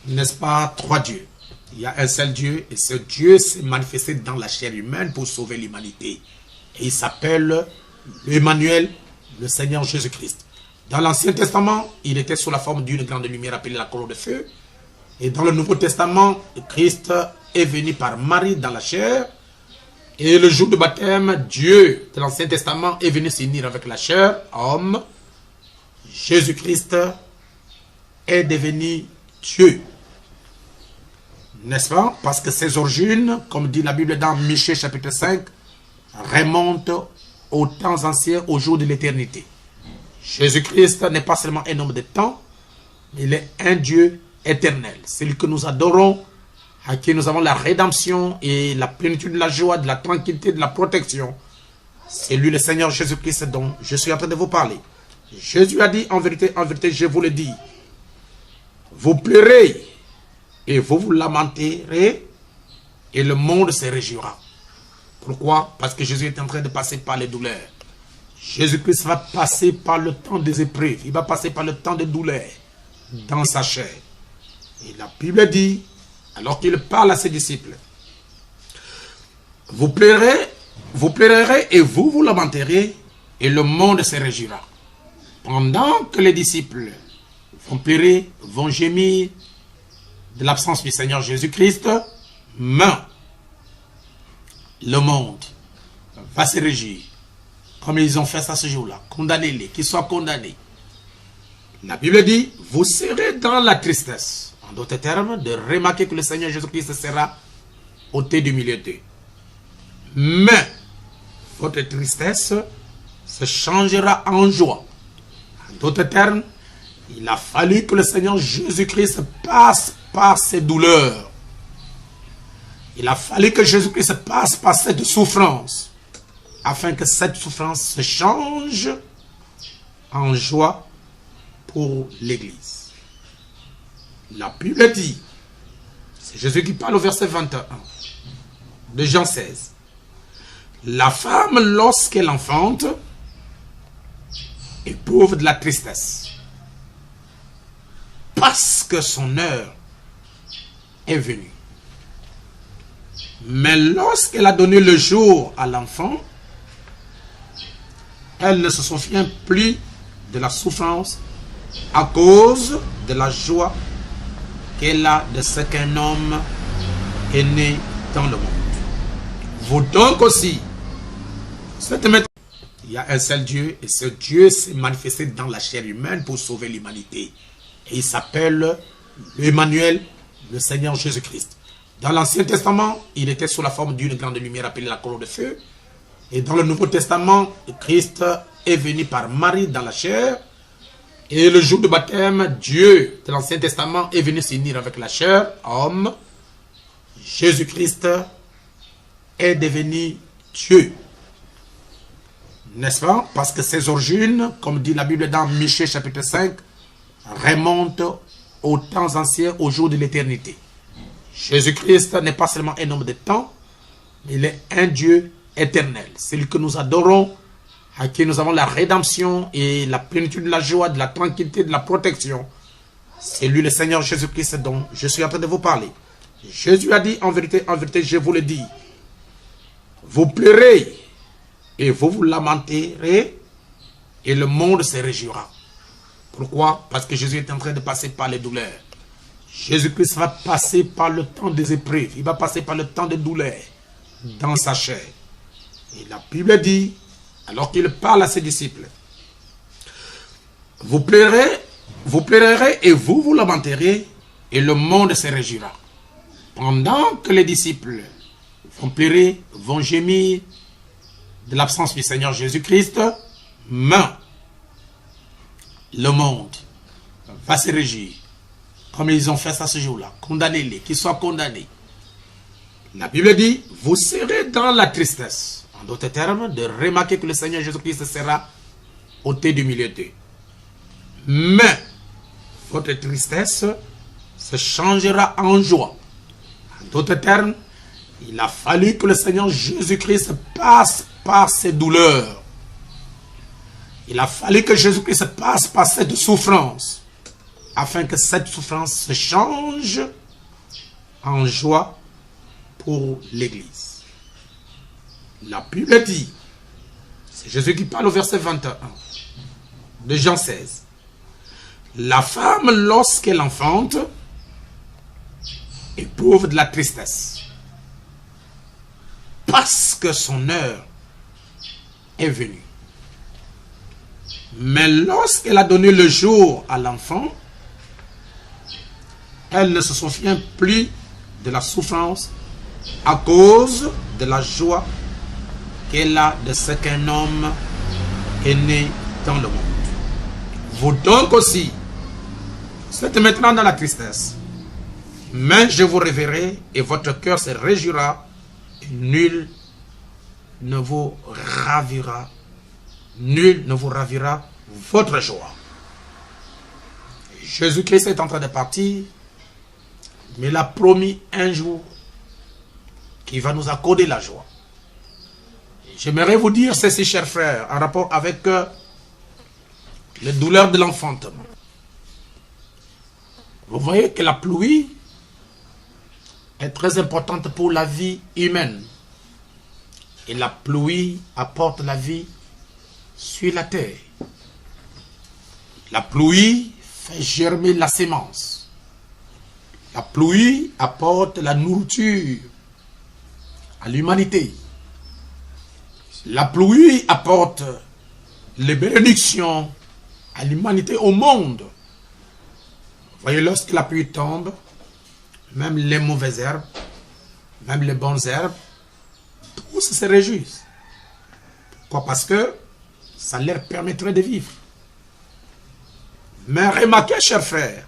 n'est-ce pas, trois dieux. Il y a un seul Dieu et ce Dieu s'est manifesté dans la chair humaine pour sauver l'humanité. Et il s'appelle Emmanuel, le Seigneur Jésus-Christ. Dans l'Ancien Testament, il était sous la forme d'une grande lumière appelée la colonne de feu. Et dans le Nouveau Testament, Christ est venu par Marie dans la chair. Et le jour du baptême, Dieu de l'Ancien Testament est venu s'unir avec la chair, homme. Jésus-Christ est devenu Dieu. N'est-ce pas? Parce que ses origines, comme dit la Bible dans Michée chapitre 5, remontent aux temps anciens, au jour de l'éternité. Jésus-Christ n'est pas seulement un homme de temps, mais il est un Dieu éternel. Celui que nous adorons, à qui nous avons la rédemption et la plénitude de la joie, de la tranquillité, de la protection. C'est lui le Seigneur Jésus-Christ dont je suis en train de vous parler. Jésus a dit, en vérité, je vous le dis, vous pleurez et vous vous lamenterez et le monde se réjouira. Pourquoi? Parce que Jésus est en train de passer par les douleurs. Jésus-Christ va passer par le temps des épreuves. Il va passer par le temps des douleurs dans sa chair. Et la Bible dit, alors qu'il parle à ses disciples, vous pleurerez et vous vous lamenterez et le monde se réjouira. Pendant que les disciples vont pleurer, vont gémir de l'absence du Seigneur Jésus-Christ, mais le monde va se réjouir, comme ils ont fait ça ce jour-là. Condamnez-les, qu'ils soient condamnés. La Bible dit, vous serez dans la tristesse. En d'autres termes, de remarquer que le Seigneur Jésus-Christ sera ôté du milieu d'eux. Mais votre tristesse se changera en joie. En d'autres termes, il a fallu que le Seigneur Jésus-Christ passe par ces douleurs. Il a fallu que Jésus-Christ passe par cette souffrance, afin que cette souffrance se change en joie pour l'Église. La Bible dit, c'est Jésus qui parle au verset 21 de Jean 16. La femme, lorsqu'elle enfante, éprouve de la tristesse, parce que son heure est venue. Mais lorsqu'elle a donné le jour à l'enfant, elle ne se souvient plus de la souffrance à cause de la joie qu'elle a de ce qu'un homme est né dans le monde. Vous donc aussi, il y a un seul Dieu, et ce Dieu s'est manifesté dans la chair humaine pour sauver l'humanité. Et il s'appelle Emmanuel, le Seigneur Jésus-Christ. Dans l'Ancien Testament, il était sous la forme d'une grande lumière appelée la colonne de feu. Et dans le Nouveau Testament, Christ est venu par Marie dans la chair. Et le jour du baptême, Dieu de l'Ancien Testament est venu s'unir avec la chair, homme. Jésus-Christ est devenu Dieu. N'est-ce pas? Parce que ses origines, comme dit la Bible dans Michée chapitre 5, remontent aux temps anciens, au jour de l'éternité. Jésus-Christ n'est pas seulement un homme de temps, mais il est un Dieu éternel. Celui que nous adorons, à qui nous avons la rédemption et la plénitude de la joie, de la tranquillité, de la protection. C'est lui le Seigneur Jésus-Christ dont je suis en train de vous parler. Jésus a dit, en vérité, je vous le dis, vous pleurez et vous vous lamenterez et le monde se réjouira. Pourquoi? Parce que Jésus est en train de passer par les douleurs. Jésus-Christ va passer par le temps des épreuves. Il va passer par le temps des douleurs dans sa chair. Et la Bible dit, alors qu'il parle à ses disciples, vous pleurerez et vous vous lamenterez et le monde se réjouira. Pendant que les disciples vont pleurer, vont gémir de l'absence du Seigneur Jésus-Christ, mais le monde va se réjouir. Comme ils ont fait ça ce jour-là. Condamnez-les, qu'ils soient condamnés. La Bible dit, vous serez dans la tristesse. En d'autres termes, de remarquer que le Seigneur Jésus-Christ sera ôté du milieu d'eux. Mais, votre tristesse se changera en joie. En d'autres termes, il a fallu que le Seigneur Jésus-Christ passe par ces douleurs. Il a fallu que Jésus-Christ passe par cette souffrance, afin que cette souffrance se change en joie pour l'Église. La Bible dit, c'est Jésus qui parle au verset 21 de Jean 16. La femme, lorsqu'elle enfante, éprouve de la tristesse, parce que son heure est venue. Mais lorsqu'elle a donné le jour à l'enfant, elle ne se souvient plus de la souffrance à cause de la joie qu'elle a de ce qu'un homme est né dans le monde. Vous donc aussi, vous êtes maintenant dans la tristesse, mais je vous reverrai et votre cœur se réjouira et nul ne vous ravira votre joie. Jésus-Christ est en train de partir, mais il a promis un jour qu'il va nous accorder la joie. J'aimerais vous dire ceci, chers frères, en rapport avec les douleurs de l'enfantement. Vous voyez que la pluie est très importante pour la vie humaine. Et la pluie apporte la vie sur la terre. La pluie fait germer la sémence. La pluie apporte la nourriture à l'humanité. La pluie apporte les bénédictions à l'humanité, au monde. Vous voyez, lorsque la pluie tombe, même les mauvaises herbes, même les bonnes herbes, tous se réjouissent. Pourquoi? Parce que ça leur permettrait de vivre. Mais remarquez, chers frères,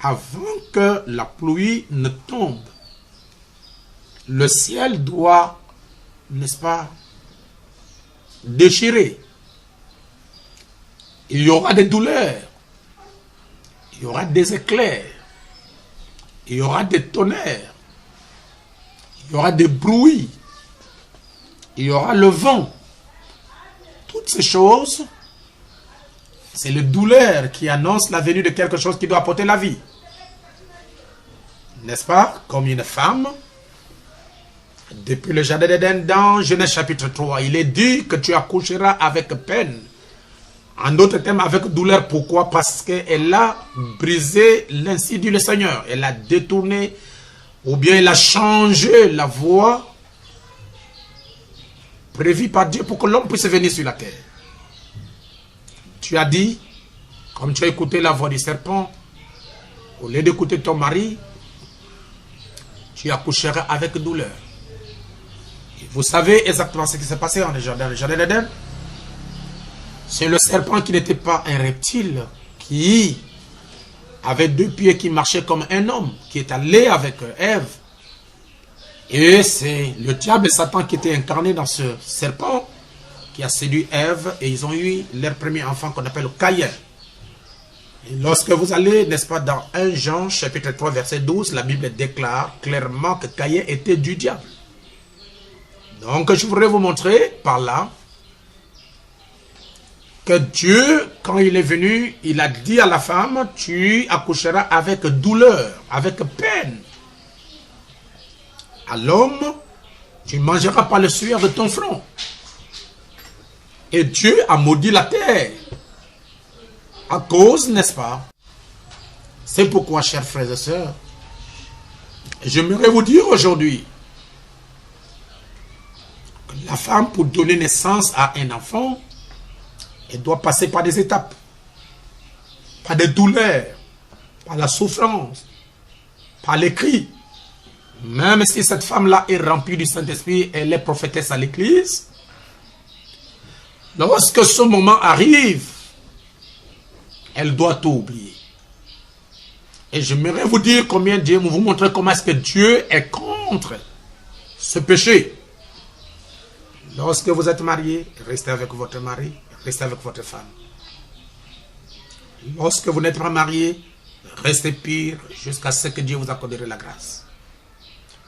avant que la pluie ne tombe, le ciel doit, n'est-ce pas, déchirer. Il y aura des douleurs, il y aura des éclairs, il y aura des tonnerres, il y aura des bruits, il y aura le vent. Toutes ces choses, c'est le douleur qui annonce la venue de quelque chose qui doit apporter la vie. N'est-ce pas? Comme une femme, depuis le jardin d'Éden, dans Genèse chapitre 3, il est dit que tu accoucheras avec peine. En d'autres termes, avec douleur. Pourquoi? Parce qu'elle a brisé l'insigne du Seigneur. Elle a détourné, ou bien elle a changé la voie prévue par Dieu pour que l'homme puisse venir sur la terre. Tu as dit, comme tu as écouté la voix du serpent, au lieu d'écouter ton mari, tu accoucheras avec douleur. Et vous savez exactement ce qui s'est passé dans le jardin d'Éden. C'est le serpent qui n'était pas un reptile, qui avait 2 pieds, qui marchait comme un homme, qui est allé avec Ève. Et c'est le diable et Satan qui était incarné dans ce serpent, qui a séduit Ève, et ils ont eu leur premier enfant qu'on appelle Caïn. Et lorsque vous allez, n'est-ce pas, dans 1 Jean, chapitre 3, verset 12, la Bible déclare clairement que Caïn était du diable. Donc, je voudrais vous montrer par là que Dieu, quand il est venu, il a dit à la femme, tu accoucheras avec douleur, avec peine. À l'homme, tu mangeras par le sueur de ton front. Et Dieu a maudit la terre. À cause, n'est-ce pas? C'est pourquoi, chers frères et sœurs, j'aimerais vous dire aujourd'hui que la femme, pour donner naissance à un enfant, elle doit passer par des étapes, par des douleurs, par la souffrance, par les cris. Même si cette femme-là est remplie du Saint-Esprit, elle est prophétesse à l'église, lorsque ce moment arrive, elle doit tout oublier. Et j'aimerais vous dire combien Dieu, vous montrer comment est-ce que Dieu est contre ce péché. Lorsque vous êtes marié, restez avec votre mari, restez avec votre femme. Lorsque vous n'êtes pas marié, restez pire jusqu'à ce que Dieu vous accordera la grâce.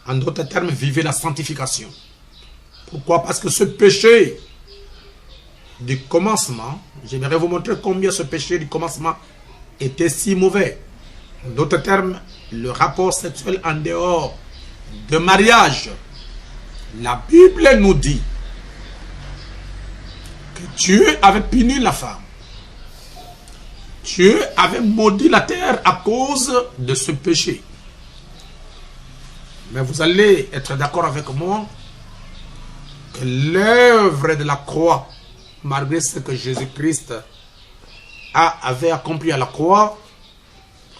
En d'autres termes, vivez la sanctification. Pourquoi? Parce que ce péché du commencement, j'aimerais vous montrer combien ce péché du commencement était si mauvais. En d'autres termes, le rapport sexuel en dehors de mariage. La Bible nous dit que Dieu avait puni la femme. Dieu avait maudit la terre à cause de ce péché. Mais vous allez être d'accord avec moi que l'œuvre de la croix, malgré ce que Jésus-Christ avait accompli à la croix,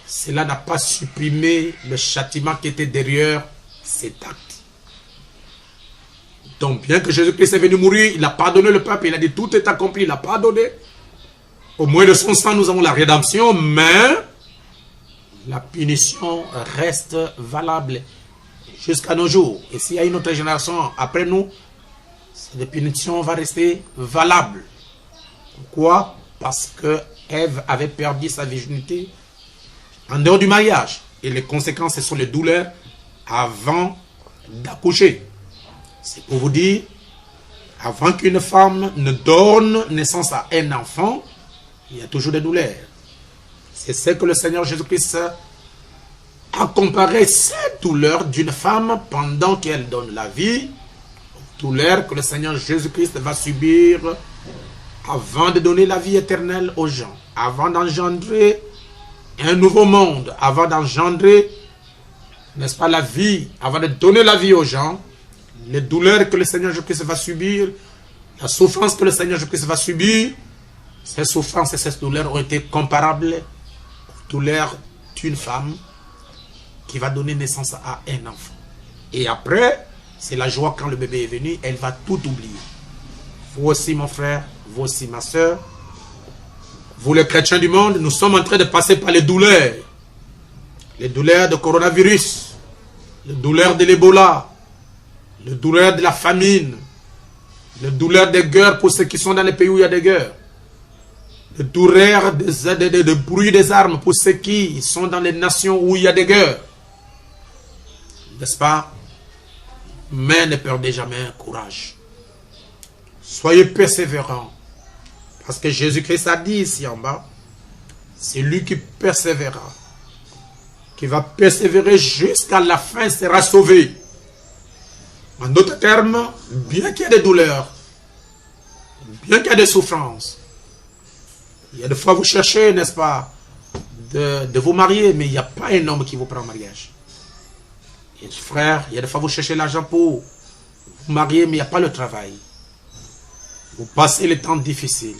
cela n'a pas supprimé le châtiment qui était derrière cet acte. Donc, bien que Jésus-Christ est venu mourir, il a pardonné le peuple, il a dit tout est accompli, il a pardonné. Au moins de son sang, nous avons la rédemption, mais la punition reste valable jusqu'à nos jours. Et s'il y a une autre génération après nous, cette punition va rester valable. Pourquoi? Parce que Ève avait perdu sa virginité en dehors du mariage. Et les conséquences, ce sont les douleurs avant d'accoucher. C'est pour vous dire, avant qu'une femme ne donne naissance à un enfant, il y a toujours des douleurs. C'est ce que le Seigneur Jésus-Christ a comparé cette douleur d'une femme pendant qu'elle donne la vie, aux douleurs que le Seigneur Jésus-Christ va subir avant de donner la vie éternelle aux gens, avant d'engendrer un nouveau monde, avant d'engendrer, n'est-ce pas, la vie, avant de donner la vie aux gens, les douleurs que le Seigneur Jésus-Christ va subir, la souffrance que le Seigneur Jésus-Christ va subir, ces souffrances et ces douleurs ont été comparables aux douleurs d'une femme qui va donner naissance à un enfant. Et après, c'est la joie quand le bébé est venu, elle va tout oublier. Vous aussi, mon frère, vous aussi, ma soeur, vous les chrétiens du monde, nous sommes en train de passer par les douleurs de coronavirus, les douleurs de l'Ebola, le douleur de la famine, le douleur des guerres pour ceux qui sont dans les pays où il y a des guerres, le douleur de bruit des armes pour ceux qui sont dans les nations où il y a des guerres. N'est-ce pas? Mais ne perdez jamais courage. Soyez persévérants. Parce que Jésus-Christ a dit ici en bas, c'est lui qui persévérera, qui va persévérer jusqu'à la fin, sera sauvé. En d'autres termes, bien qu'il y ait des douleurs, bien qu'il y ait des souffrances, il y a des fois vous cherchez, n'est-ce pas, de vous marier, mais il n'y a pas un homme qui vous prend en mariage. Et frère, il y a des fois vous cherchez l'argent pour vous marier, mais il n'y a pas le travail. Vous passez les temps difficiles.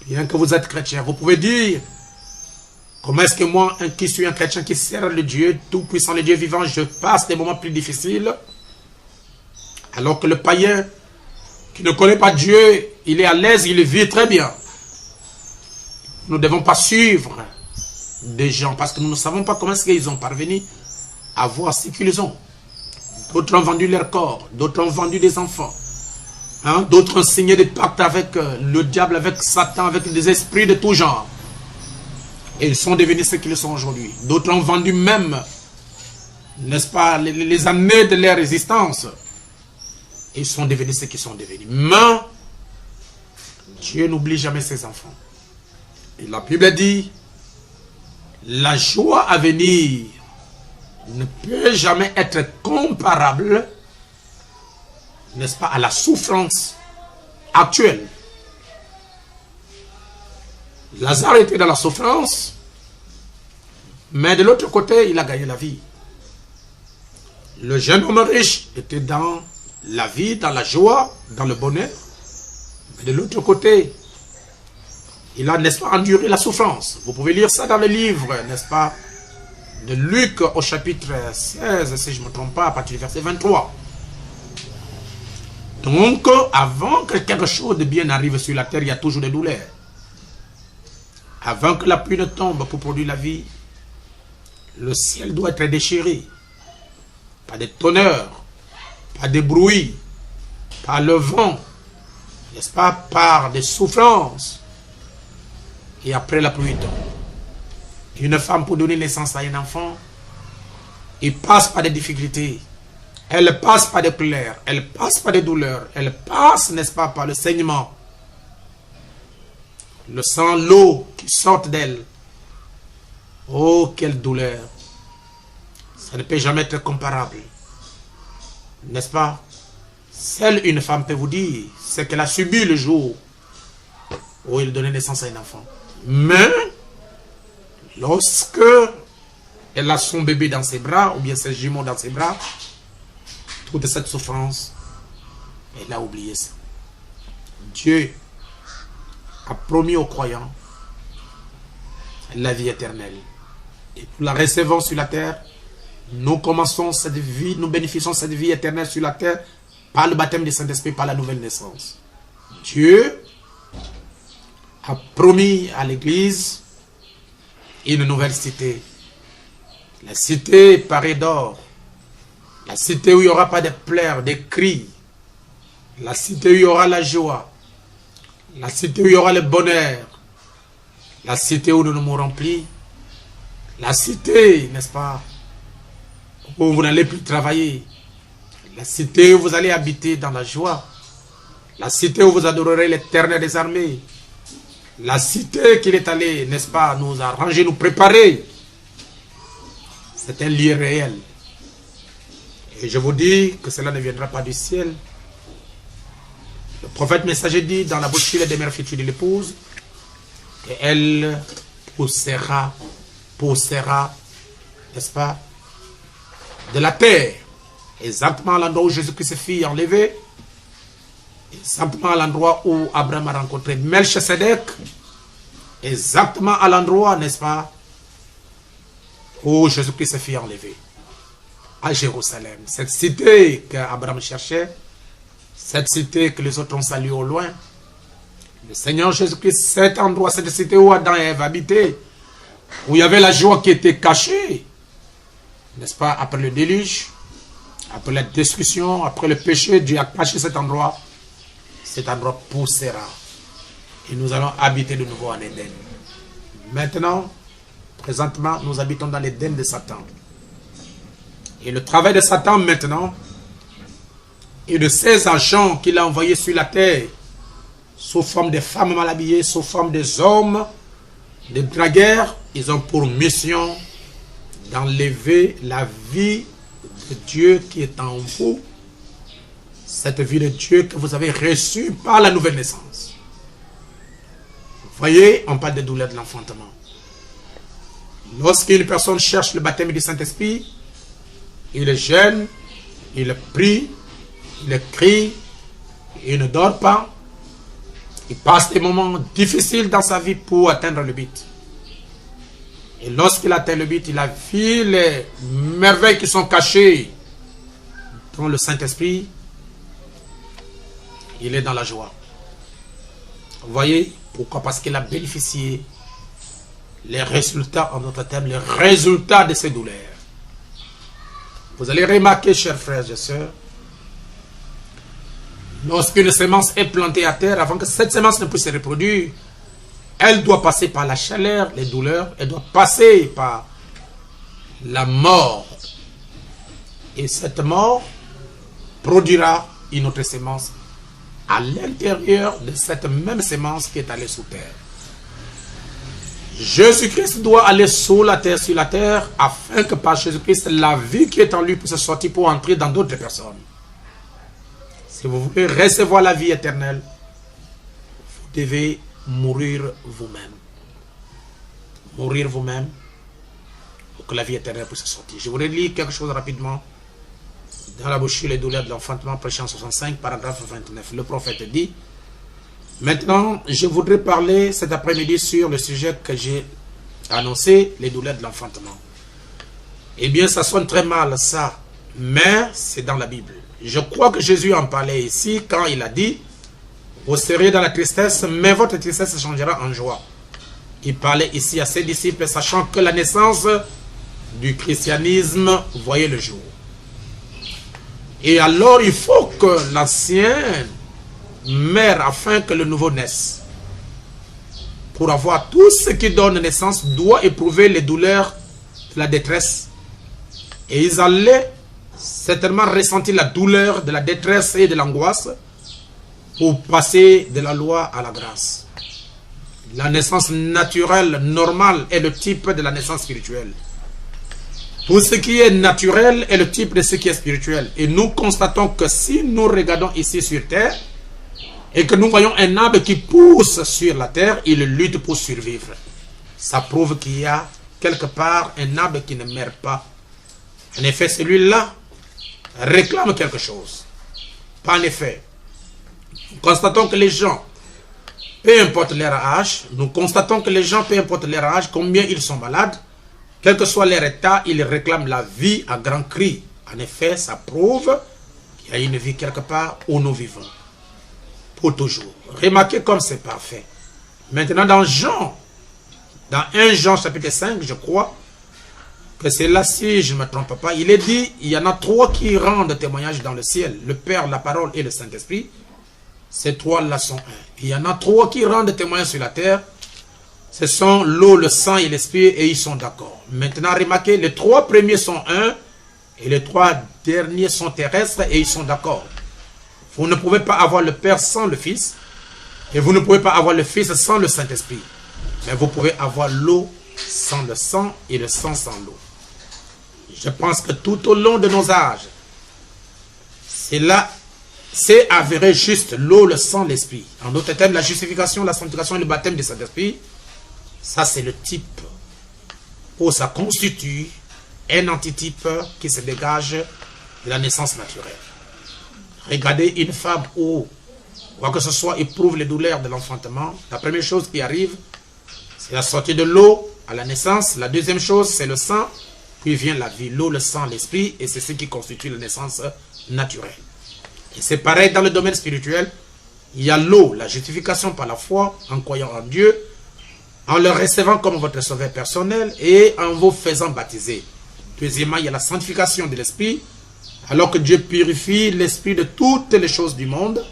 Bien que vous êtes chrétien, vous pouvez dire, comment est-ce que moi, qui suis un chrétien qui sert le Dieu tout-puissant, le Dieu vivant, je passe des moments plus difficiles, alors que le païen qui ne connaît pas Dieu, il est à l'aise, il vit très bien. Nous ne devons pas suivre des gens parce que nous ne savons pas comment est-ce qu'ils ont parvenu à voir ce qu'ils ont. D'autres ont vendu leur corps, d'autres ont vendu des enfants. Hein? D'autres ont signé des pactes avec le diable, avec Satan, avec des esprits de tout genre. Et ils sont devenus ce qu'ils sont aujourd'hui. D'autres ont vendu même, n'est-ce pas, les années de leur résistance. Et ils sont devenus ce qu'ils sont devenus. Mais Dieu n'oublie jamais ses enfants. Et la Bible dit, la joie à venir ne peut jamais être comparable, n'est-ce pas, à la souffrance actuelle. Lazare était dans la souffrance, mais de l'autre côté, il a gagné la vie. Le jeune homme riche était dans la vie, dans la joie, dans le bonheur, mais de l'autre côté, il a, n'est-ce pas, enduré la souffrance. Vous pouvez lire ça dans le livre, n'est-ce pas, de Luc au chapitre 16, si je ne me trompe pas, à partir du verset 23. Donc, avant que quelque chose de bien arrive sur la terre, il y a toujours des douleurs. Avant que la pluie ne tombe pour produire la vie, le ciel doit être déchiré. Pas de tonnerre, pas de bruit, pas le vent, n'est-ce pas, par des souffrances. Et après la pluie tombe. Une femme pour donner naissance à un enfant, il passe par des difficultés. Elle passe par des pleurs, elle passe par des douleurs, elle passe, n'est-ce pas, par le saignement. Le sang, l'eau qui sort d'elle. Oh, quelle douleur. Ça ne peut jamais être comparable. N'est-ce pas? Seule une femme peut vous dire ce qu'elle a subi le jour où il donnait naissance à un enfant. Mais, lorsque elle a son bébé dans ses bras, ou bien ses jumeaux dans ses bras, toute cette souffrance, elle a oublié ça. Dieu a promis aux croyants la vie éternelle. Et nous la recevons sur la terre. Nous commençons cette vie, nous bénéficions de cette vie éternelle sur la terre par le baptême du Saint-Esprit, par la nouvelle naissance. Dieu a promis à l'Église une nouvelle cité. La cité parée d'or. La cité où il n'y aura pas de pleurs, de cris. La cité où il y aura la joie. La cité où il y aura le bonheur. La cité où nous ne mourrons plus. La cité, n'est-ce pas, où vous n'allez plus travailler. La cité où vous allez habiter dans la joie. La cité où vous adorerez l'Éternel des armées. La cité qu'il est allé, n'est-ce pas, nous arranger, nous préparer. C'est un lieu réel. Et je vous dis que cela ne viendra pas du ciel. Le prophète messager dit dans la bouche des mères futures de l'épouse qu'elle poussera, n'est-ce pas, de la terre, exactement à l'endroit où Jésus-Christ fut enlevé, exactement à l'endroit où Abraham a rencontré Melchisedec, exactement à l'endroit, n'est-ce pas, où Jésus-Christ fut enlevé, à Jérusalem. Cette cité qu'Abraham cherchait, cette cité que les autres ont saluée au loin, le Seigneur Jésus-Christ, cet endroit, cette cité où Adam et Ève habitaient, où il y avait la joie qui était cachée, n'est-ce pas, après le déluge, après la destruction, après le péché, Dieu a caché cet endroit poussera. Et nous allons habiter de nouveau en Éden. Maintenant, présentement, nous habitons dans l'Éden de Satan. Et le travail de Satan maintenant, et de ses agents qu'il a envoyés sur la terre, sous forme de femmes mal habillées, sous forme des hommes, des dragueurs, ils ont pour mission d'enlever la vie de Dieu qui est en vous, cette vie de Dieu que vous avez reçue par la nouvelle naissance. Vous voyez, on parle de douleur de l'enfantement. Lorsqu'une personne cherche le baptême du Saint-Esprit, il jeûne, il prie, il crie, il ne dort pas, il passe des moments difficiles dans sa vie pour atteindre le but. Et lorsqu'il atteint le but, il a vu les merveilles qui sont cachées dans le Saint-Esprit. Il est dans la joie. Vous voyez pourquoi? Parce qu'il a bénéficié les résultats, en d'autres termes, les résultats de ces douleurs. Vous allez remarquer, chers frères et sœurs, lorsqu'une semence est plantée à terre, avant que cette semence ne puisse se reproduire, elle doit passer par la chaleur, les douleurs, elle doit passer par la mort. Et cette mort produira une autre semence à l'intérieur de cette même semence qui est allée sous terre. Jésus-Christ doit aller sur la terre, afin que par Jésus-Christ, la vie qui est en lui puisse sortir pour entrer dans d'autres personnes. Si vous voulez recevoir la vie éternelle, vous devez mourir vous-même. Mourir vous-même pour que la vie éternelle puisse sortir. Je voudrais lire quelque chose rapidement dans la brochure Les douleurs de l'enfantement, prêchant 65, paragraphe 29. Le prophète dit: maintenant, je voudrais parler cet après-midi sur le sujet que j'ai annoncé, les douleurs de l'enfantement. Eh bien, ça sonne très mal, ça, mais c'est dans la Bible. Je crois que Jésus en parlait ici quand il a dit: vous serez dans la tristesse, mais votre tristesse changera en joie. Il parlait ici à ses disciples, sachant que la naissance du christianisme voyait le jour. Et alors, il faut que l'ancien meure afin que le nouveau naisse. Pour avoir tout ce qui donne naissance, doit éprouver les douleurs de la détresse. Et ils allaient certainement ressentir la douleur de la détresse et de l'angoisse pour passer de la loi à la grâce. La naissance naturelle, normale, est le type de la naissance spirituelle. Tout ce qui est naturel est le type de ce qui est spirituel. Et nous constatons que si nous regardons ici sur terre et que nous voyons un arbre qui pousse sur la terre, il lutte pour survivre. Ça prouve qu'il y a quelque part un arbre qui ne meurt pas. En effet, celui-là réclame quelque chose. En effet, nous constatons que les gens, peu importe leur âge, combien ils sont malades, quel que soit leur état, ils réclament la vie à grands cris. En effet, ça prouve qu'il y a une vie quelque part où nous vivons. Pour toujours. Remarquez comme c'est parfait. Maintenant, dans 1 Jean chapitre 5, je crois que c'est là, si je ne me trompe pas, il est dit, il y en a 3 qui rendent témoignage dans le ciel, le Père, la parole et le Saint-Esprit. Ces 3-là sont 1. Il y en a 3 qui rendent témoignage sur la terre. Ce sont l'eau, le sang et l'esprit, et ils sont d'accord. Maintenant, remarquez, les 3 premiers sont 1, et les 3 derniers sont terrestres, et ils sont d'accord. Vous ne pouvez pas avoir le Père sans le Fils, et vous ne pouvez pas avoir le Fils sans le Saint-Esprit. Mais vous pouvez avoir l'eau sans le sang, et le sang sans l'eau. Je pense que tout au long de nos âges, c'est avéré juste l'eau, le sang, l'esprit. En d'autres termes, la justification, la sanctification et le baptême du Saint-Esprit, ça c'est le type où ça constitue un antitype qui se dégage de la naissance naturelle. Regardez une femme ou quoi que ce soit éprouve les douleurs de l'enfantement. La première chose qui arrive, c'est la sortie de l'eau à la naissance. La deuxième chose, c'est le sang. Puis vient la vie, l'eau, le sang, l'esprit. Et c'est ce qui constitue la naissance naturelle. Et c'est pareil dans le domaine spirituel. Il y a l'eau, la justification par la foi, en croyant en Dieu, en le recevant comme votre sauveur personnel et en vous faisant baptiser. Deuxièmement, il y a la sanctification de l'esprit Alors que Dieu purifie l'esprit de toutes les choses du monde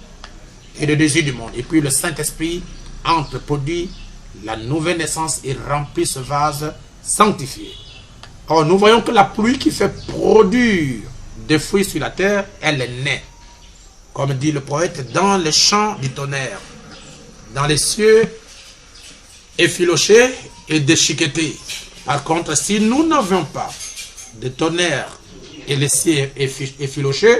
et des désirs du monde. Et puis le Saint-Esprit entre, produit la nouvelle naissance et remplit ce vase sanctifié. Or, nous voyons que la pluie qui fait produire des fruits sur la terre, elle est née. Comme dit le poète, dans les champs du tonnerre, dans les cieux effilochés et déchiquetés. Par contre, si nous n'avions pas de tonnerre et les cieux effilochés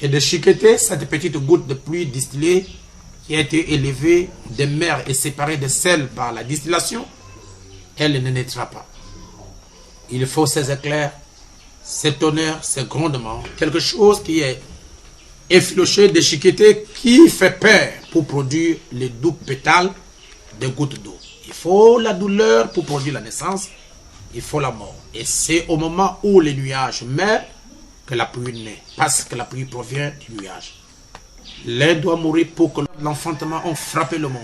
et déchiquetés, cette petite goutte de pluie distillée qui a été élevée des mers et séparée de sel par la distillation, elle ne naîtra pas. Il faut ces éclairs, ces tonnerres, ces grondements, quelque chose qui est effiloché, déchiqueté, qui fait peur pour produire les doux pétales des gouttes d'eau. Il faut la douleur pour produire la naissance, il faut la mort. Et c'est au moment où les nuages meurent que la pluie naît, parce que la pluie provient du nuage. L'un doit mourir pour que l'enfantement ait frappé le monde.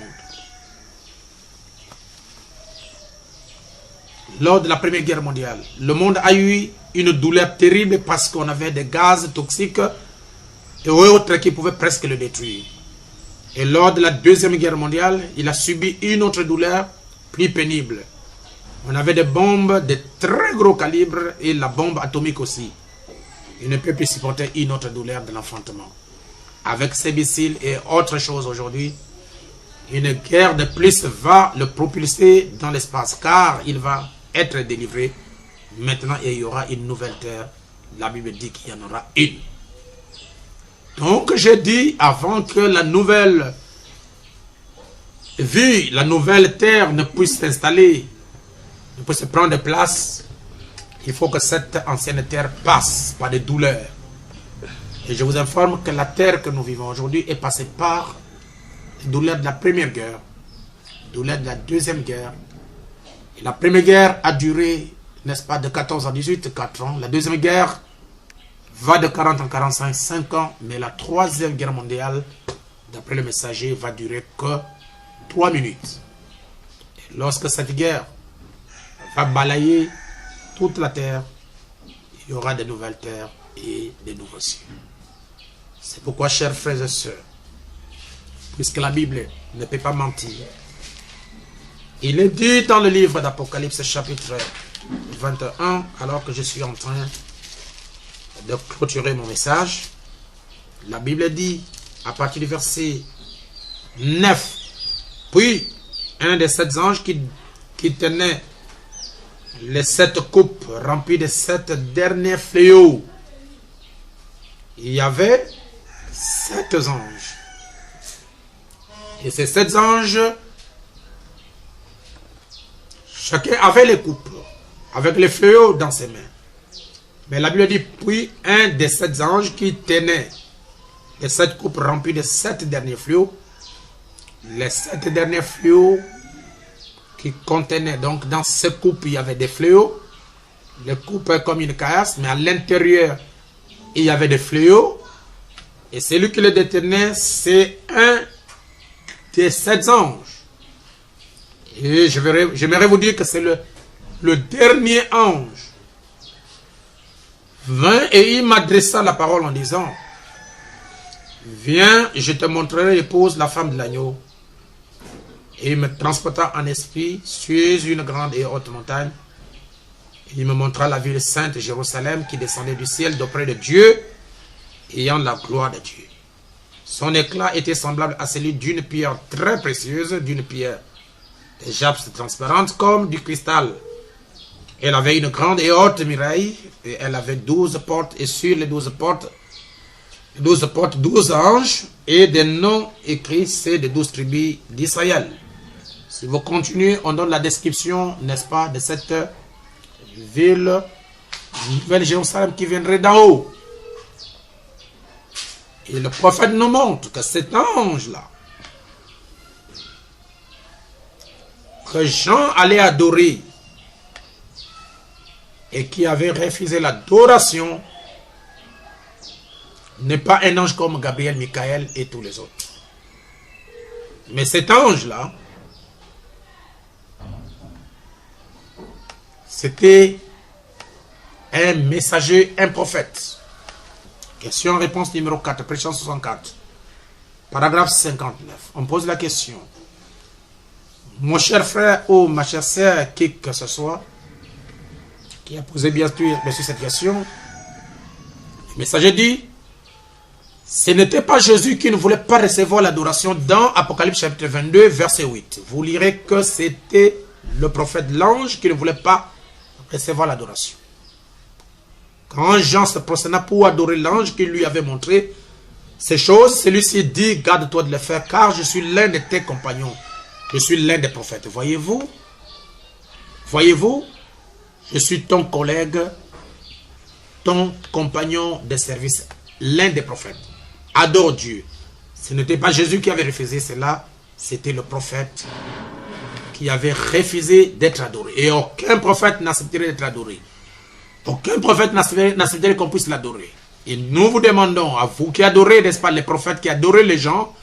Lors de la Première Guerre mondiale, le monde a eu une douleur terrible parce qu'on avait des gaz toxiques et autres qui pouvaient presque le détruire. Et lors de la Deuxième Guerre mondiale, il a subi une autre douleur plus pénible. On avait des bombes de très gros calibre et la bombe atomique aussi. Il ne peut plus supporter une autre douleur de l'enfantement. Avec ces missiles et autres choses aujourd'hui, une guerre de plus va le propulser dans l'espace car il va être délivré. Maintenant, il y aura une nouvelle terre. La Bible dit qu'il y en aura une. Donc, j'ai dit avant que la nouvelle vie, la nouvelle terre ne puisse s'installer, ne puisse prendre place, il faut que cette ancienne terre passe par des douleurs. Et je vous informe que la terre que nous vivons aujourd'hui est passée par les douleurs de la Première Guerre, les douleurs de la Deuxième Guerre. Et la Première Guerre a duré, n'est-ce pas, de 14 à 18, 4 ans. La Deuxième Guerre va de 40 à 45, 5 ans. Mais la Troisième Guerre mondiale, d'après le messager, va durer que 3 minutes. Et lorsque cette guerre va balayer toute la terre, il y aura de nouvelles terres et de nouveaux cieux. C'est pourquoi, chers frères et sœurs, puisque la Bible ne peut pas mentir, il est dit dans le livre d'Apocalypse chapitre 21, alors que je suis en train de clôturer mon message, la Bible dit, à partir du verset 9, puis un des 7 anges qui tenait les 7 coupes remplies de 7 derniers fléaux, il y avait 7 anges. Et ces 7 anges, chacun avait les coupes, avec les fléaux dans ses mains. Mais la Bible dit, puis un des 7 anges qui tenait les 7 coupes remplies de 7 derniers fléaux, les 7 derniers fléaux qui contenaient, donc dans ces coupes, il y avait des fléaux, les coupes comme une caillasse, mais à l'intérieur, il y avait des fléaux, et celui qui les détenait, c'est un des 7 anges. Et j'aimerais vous dire que c'est le dernier ange. Vint et il m'adressa la parole en disant, viens, je te montrerai l'épouse, la femme de l'agneau. Et il me transporta en esprit sur une grande et haute montagne. Il me montra la ville sainte Jérusalem qui descendait du ciel d'auprès de Dieu, ayant la gloire de Dieu. Son éclat était semblable à celui d'une pierre très précieuse, d'une pierre de jaspe transparente comme du cristal. Elle avait une grande et haute muraille, et elle avait 12 portes, et sur les 12 portes, 12 anges, et des noms écrits, c'est des 12 tribus d'Israël. Si vous continuez, on donne la description, n'est-ce pas, de cette ville, nouvelle Jérusalem qui viendrait d'en haut. Et le prophète nous montre que cet ange-là, que Jean allait adorer, et qui avait refusé l'adoration, n'est pas un ange comme Gabriel, Michael et tous les autres. Mais cet ange-là, c'était un messager, un prophète. Question-réponse numéro 4, page 164. Paragraphe 59. On pose la question. Mon cher frère ou ma chère sœur, qui que ce soit, qui a posé bien sûr cette question, le messager dit, ce n'était pas Jésus qui ne voulait pas recevoir l'adoration dans Apocalypse chapitre 22, verset 8. Vous lirez que c'était le prophète, l'ange, qui ne voulait pas recevoir l'adoration. Quand Jean se prosterna pour adorer l'ange qui lui avait montré ces choses, celui-ci dit, garde-toi de le faire, car je suis l'un de tes compagnons. Je suis l'un des prophètes. Voyez-vous, je suis ton collègue, ton compagnon de service, l'un des prophètes. Adore Dieu. Ce n'était pas Jésus qui avait refusé cela, c'était le prophète qui avait refusé d'être adoré. Et aucun prophète n'accepterait d'être adoré. Aucun prophète n'accepterait qu'on puisse l'adorer. Et nous vous demandons, à vous qui adorez, n'est-ce pas, les prophètes qui adorez les gens,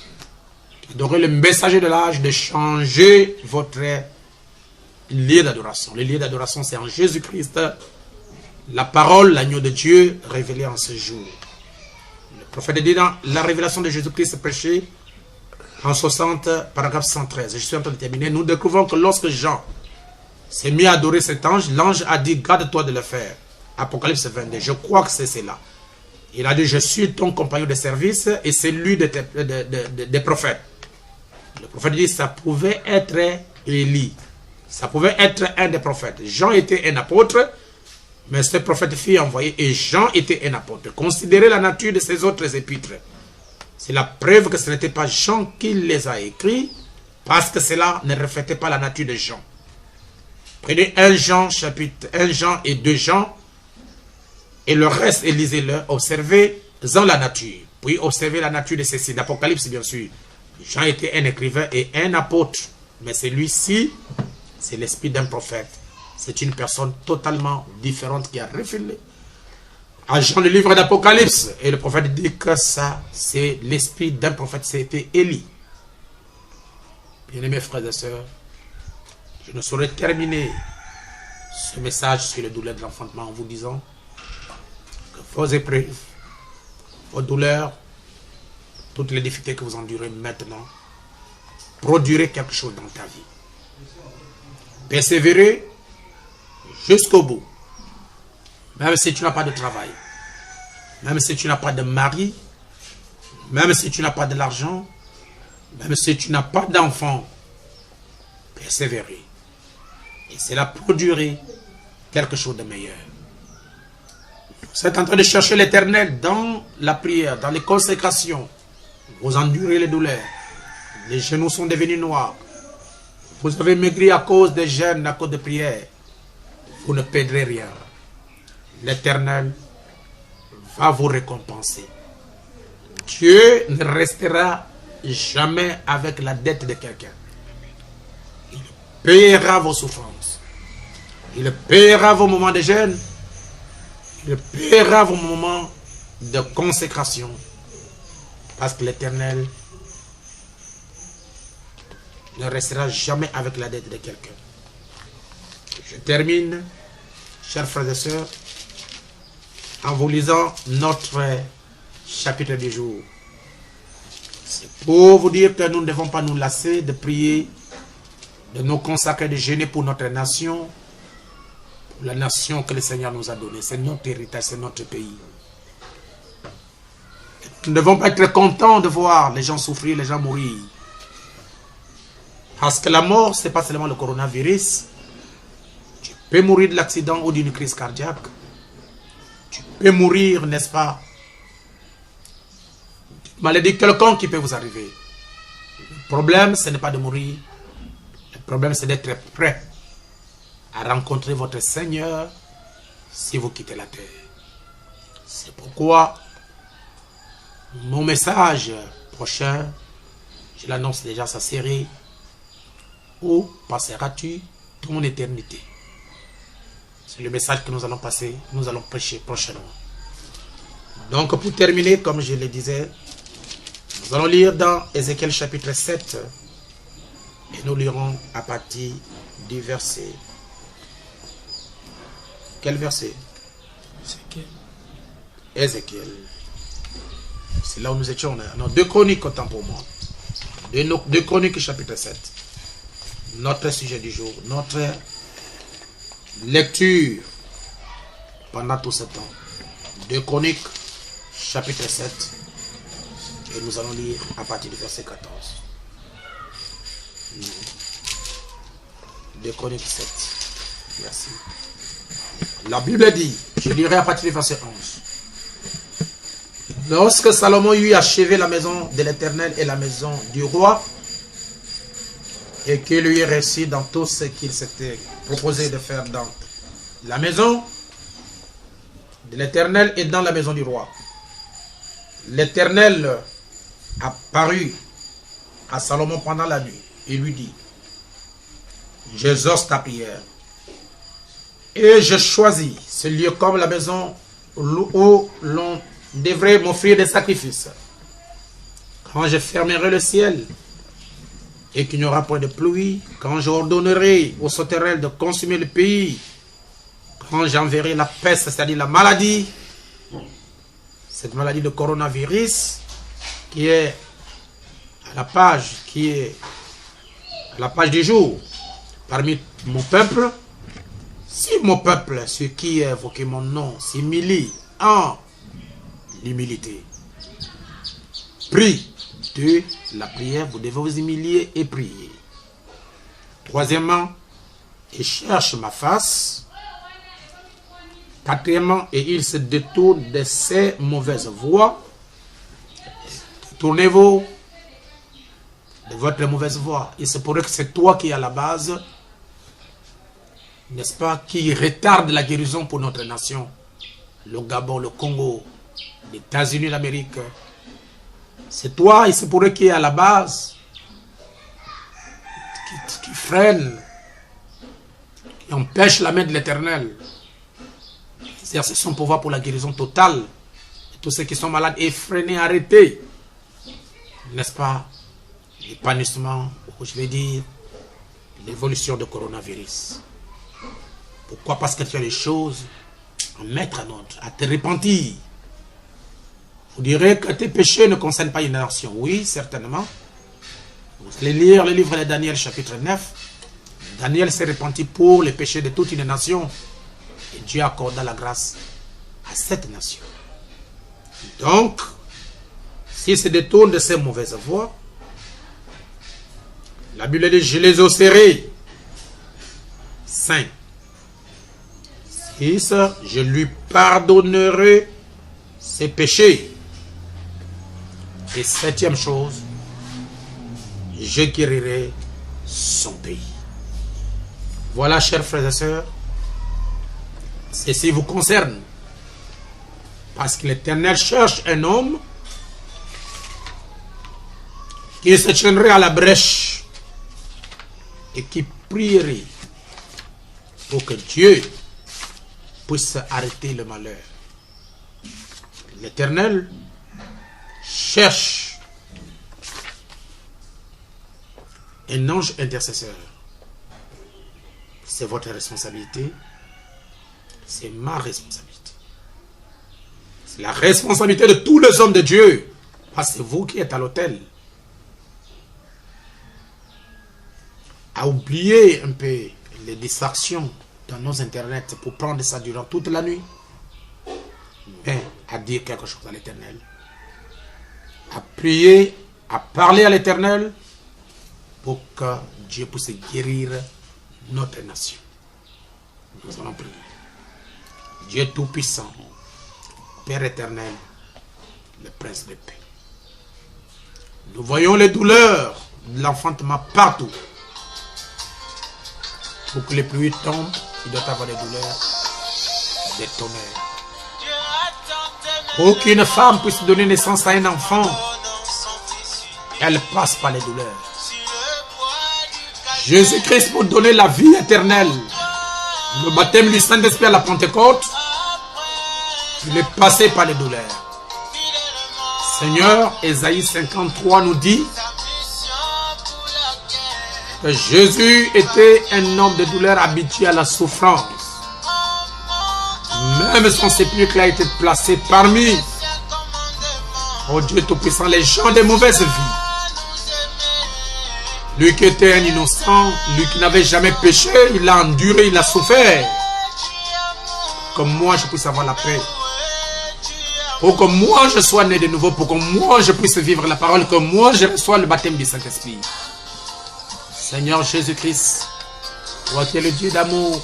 qui adorez le messager de l'âge, de changer votre lieu d'adoration. Le lieu d'adoration, c'est en Jésus-Christ, la parole, l'agneau de Dieu, révélé en ce jour. Le prophète dit dans la révélation de Jésus-Christ prêchée en 60, paragraphe 113. Je suis en train de terminer. Nous découvrons que lorsque Jean s'est mis à adorer cet ange, l'ange a dit, garde-toi de le faire. Apocalypse 22. Je crois que c'est cela. Il a dit, je suis ton compagnon de service et c'est lui des prophètes. Le prophète dit, ça pouvait être Élie. Ça pouvait être un des prophètes. Jean était un apôtre, mais ce prophète fut envoyé et Jean était un apôtre. Considérez la nature de ces autres épîtres. C'est la preuve que ce n'était pas Jean qui les a écrits, parce que cela ne reflétait pas la nature de Jean. Prenez 1 Jean, chapitre 1 Jean et 2 Jean, et le reste, et lisez-le, observez-en la nature. Puis observez la nature de ceci. L'Apocalypse, bien sûr. Jean était un écrivain et un apôtre. Mais celui-ci, c'est l'esprit d'un prophète. C'est une personne totalement différente qui a révélé à Jean le livre d'Apocalypse. Et le prophète dit que ça, c'est l'esprit d'un prophète. C'était Élie. Bien-aimés frères et sœurs, je ne saurais terminer ce message sur le douleur de l'enfantement en vous disant que vos épreuves, vos douleurs, toutes les difficultés que vous endurez maintenant, produirez quelque chose dans ta vie. Persévérer jusqu'au bout. Même si tu n'as pas de travail, même si tu n'as pas de mari, même si tu n'as pas de l'argent, même si tu n'as pas d'enfant, persévérer. Et cela produirait quelque chose de meilleur. Vous êtes en train de chercher l'Éternel dans la prière, dans les consécrations. Vous endurez les douleurs. Les genoux sont devenus noirs. Vous avez maigri à cause des jeûnes, à cause de prières. Vous ne perdrez rien. L'Éternel va vous récompenser. Dieu ne restera jamais avec la dette de quelqu'un. Il paiera vos souffrances. Il paiera vos moments de jeûne. Il paiera vos moments de consécration. Parce que l'Éternel ne restera jamais avec la dette de quelqu'un. Je termine, chers frères et sœurs, en vous lisant notre chapitre du jour. C'est pour vous dire que nous ne devons pas nous lasser de prier, de nous consacrer, de jeûner pour notre nation, pour la nation que le Seigneur nous a donnée. C'est notre héritage, c'est notre pays. Nous ne devons pas être contents de voir les gens souffrir, les gens mourir. Parce que la mort, ce n'est pas seulement le coronavirus. Tu peux mourir de l'accident ou d'une crise cardiaque. Tu peux mourir, n'est-ce pas, d'une maladie quelconque qui peut vous arriver. Le problème, ce n'est pas de mourir. Le problème, c'est d'être prêt à rencontrer votre Seigneur si vous quittez la terre. C'est pourquoi mon message prochain, je l'annonce déjà, sa série. Où passeras-tu ton éternité? C'est le message que nous allons passer, nous allons prêcher prochainement. Donc pour terminer, comme je le disais, nous allons lire dans Ézéchiel chapitre 7 et nous lirons à partir du verset. Quel verset? Ézéchiel C'est là où nous étions. Non, 2 Chroniques, autant pour moi. 2 Chroniques, chapitre 7. Notre sujet du jour. Notre lecture pendant tout ce temps. 2 Chroniques, chapitre 7. Et nous allons lire à partir du verset 14. 2 Chroniques 7. Merci. La Bible dit, je lirai à partir du verset 11. Lorsque Salomon eut achevé la maison de l'Éternel et la maison du roi, et qu'il lui réussit dans tout ce qu'il s'était proposé de faire dans la maison de l'Éternel et dans la maison du roi, l'Éternel apparut à Salomon pendant la nuit et lui dit, j'exauce ta prière et je choisis ce lieu comme la maison où l'on devrait m'offrir des sacrifices. Quand je fermerai le ciel et qu'il n'y aura point de pluie, quand j'ordonnerai aux sauterelles de consumer le pays, quand j'enverrai la peste, c'est-à-dire la maladie, cette maladie de coronavirus qui est à la page du jour parmi mon peuple, si mon peuple, ceux qui évoquent mon nom, s'humilie en l'humilité, prie de la prière, vous devez vous humilier et prier. Troisièmement, il cherche ma face. Quatrièmement, et il se détourne de ses mauvaises voies. Tournez-vous de votre mauvaise voie. Il se pourrait que c'est toi qui es à la base, n'est-ce pas, qui retarde la guérison pour notre nation. Le Gabon, le Congo, les États-Unis d'Amérique. C'est toi, il se pourrait qu'il est à la base, qui freine, qui empêche la main de l'Éternel d'exercer son pouvoir pour la guérison totale. Et tous ceux qui sont malades, effrénés, arrêtés. N'est-ce pas? L'épanouissement, ou je vais dire, l'évolution du coronavirus. Pourquoi? Parce que tu as les choses à mettre en ordre, à te repentir. Vous direz que tes péchés ne concernent pas une nation. Oui, certainement. Vous allez lire le livre de Daniel, chapitre 9. Daniel s'est repenti pour les péchés de toute une nation. Et Dieu accorda la grâce à cette nation. Donc, s'il se détourne de ces mauvaises voies, la Bible dit, je les osserai. 5. 6. Je lui pardonnerai ses péchés. Et 7e chose, je guérirai son pays. Voilà, chers frères et sœurs, ceci vous concerne. Parce que l'Éternel cherche un homme qui se tiendrait à la brèche et qui prierait pour que Dieu puisse arrêter le malheur. L'Éternel cherche un ange intercesseur. C'est votre responsabilité. C'est ma responsabilité. C'est la responsabilité de tous les hommes de Dieu. Parce que c'est vous qui êtes à l'autel. À oublier un peu les distractions dans nos internets pour prendre ça durant toute la nuit. Mais à dire quelque chose à l'Éternel. À prier, à parler à l'Éternel pour que Dieu puisse guérir notre nation. Nous allons prier. Dieu Tout-Puissant, Père éternel, le Prince de paix. Nous voyons les douleurs de l'enfantement partout. Pour que les pluies tombent, il doit avoir des douleurs, des tonnerres. Pour qu'une femme puisse donner naissance à un enfant, elle passe par les douleurs. Jésus-Christ, pour donner la vie éternelle, le baptême du Saint-Esprit à la Pentecôte, il est passé par les douleurs. Seigneur, Ésaïe 53 nous dit que Jésus était un homme de douleur habitué à la souffrance. Même son sépulcre a été placé parmi Oh Dieu Tout-Puissant, les gens de mauvaise vie. Lui qui était un innocent, lui qui n'avait jamais péché, il a enduré, il a souffert. Pour que moi je puisse avoir la paix. Pour que moi je sois né de nouveau, pour que moi je puisse vivre la parole, que moi je reçois le baptême du Saint-Esprit. Seigneur Jésus-Christ, toi qui es le Dieu d'amour,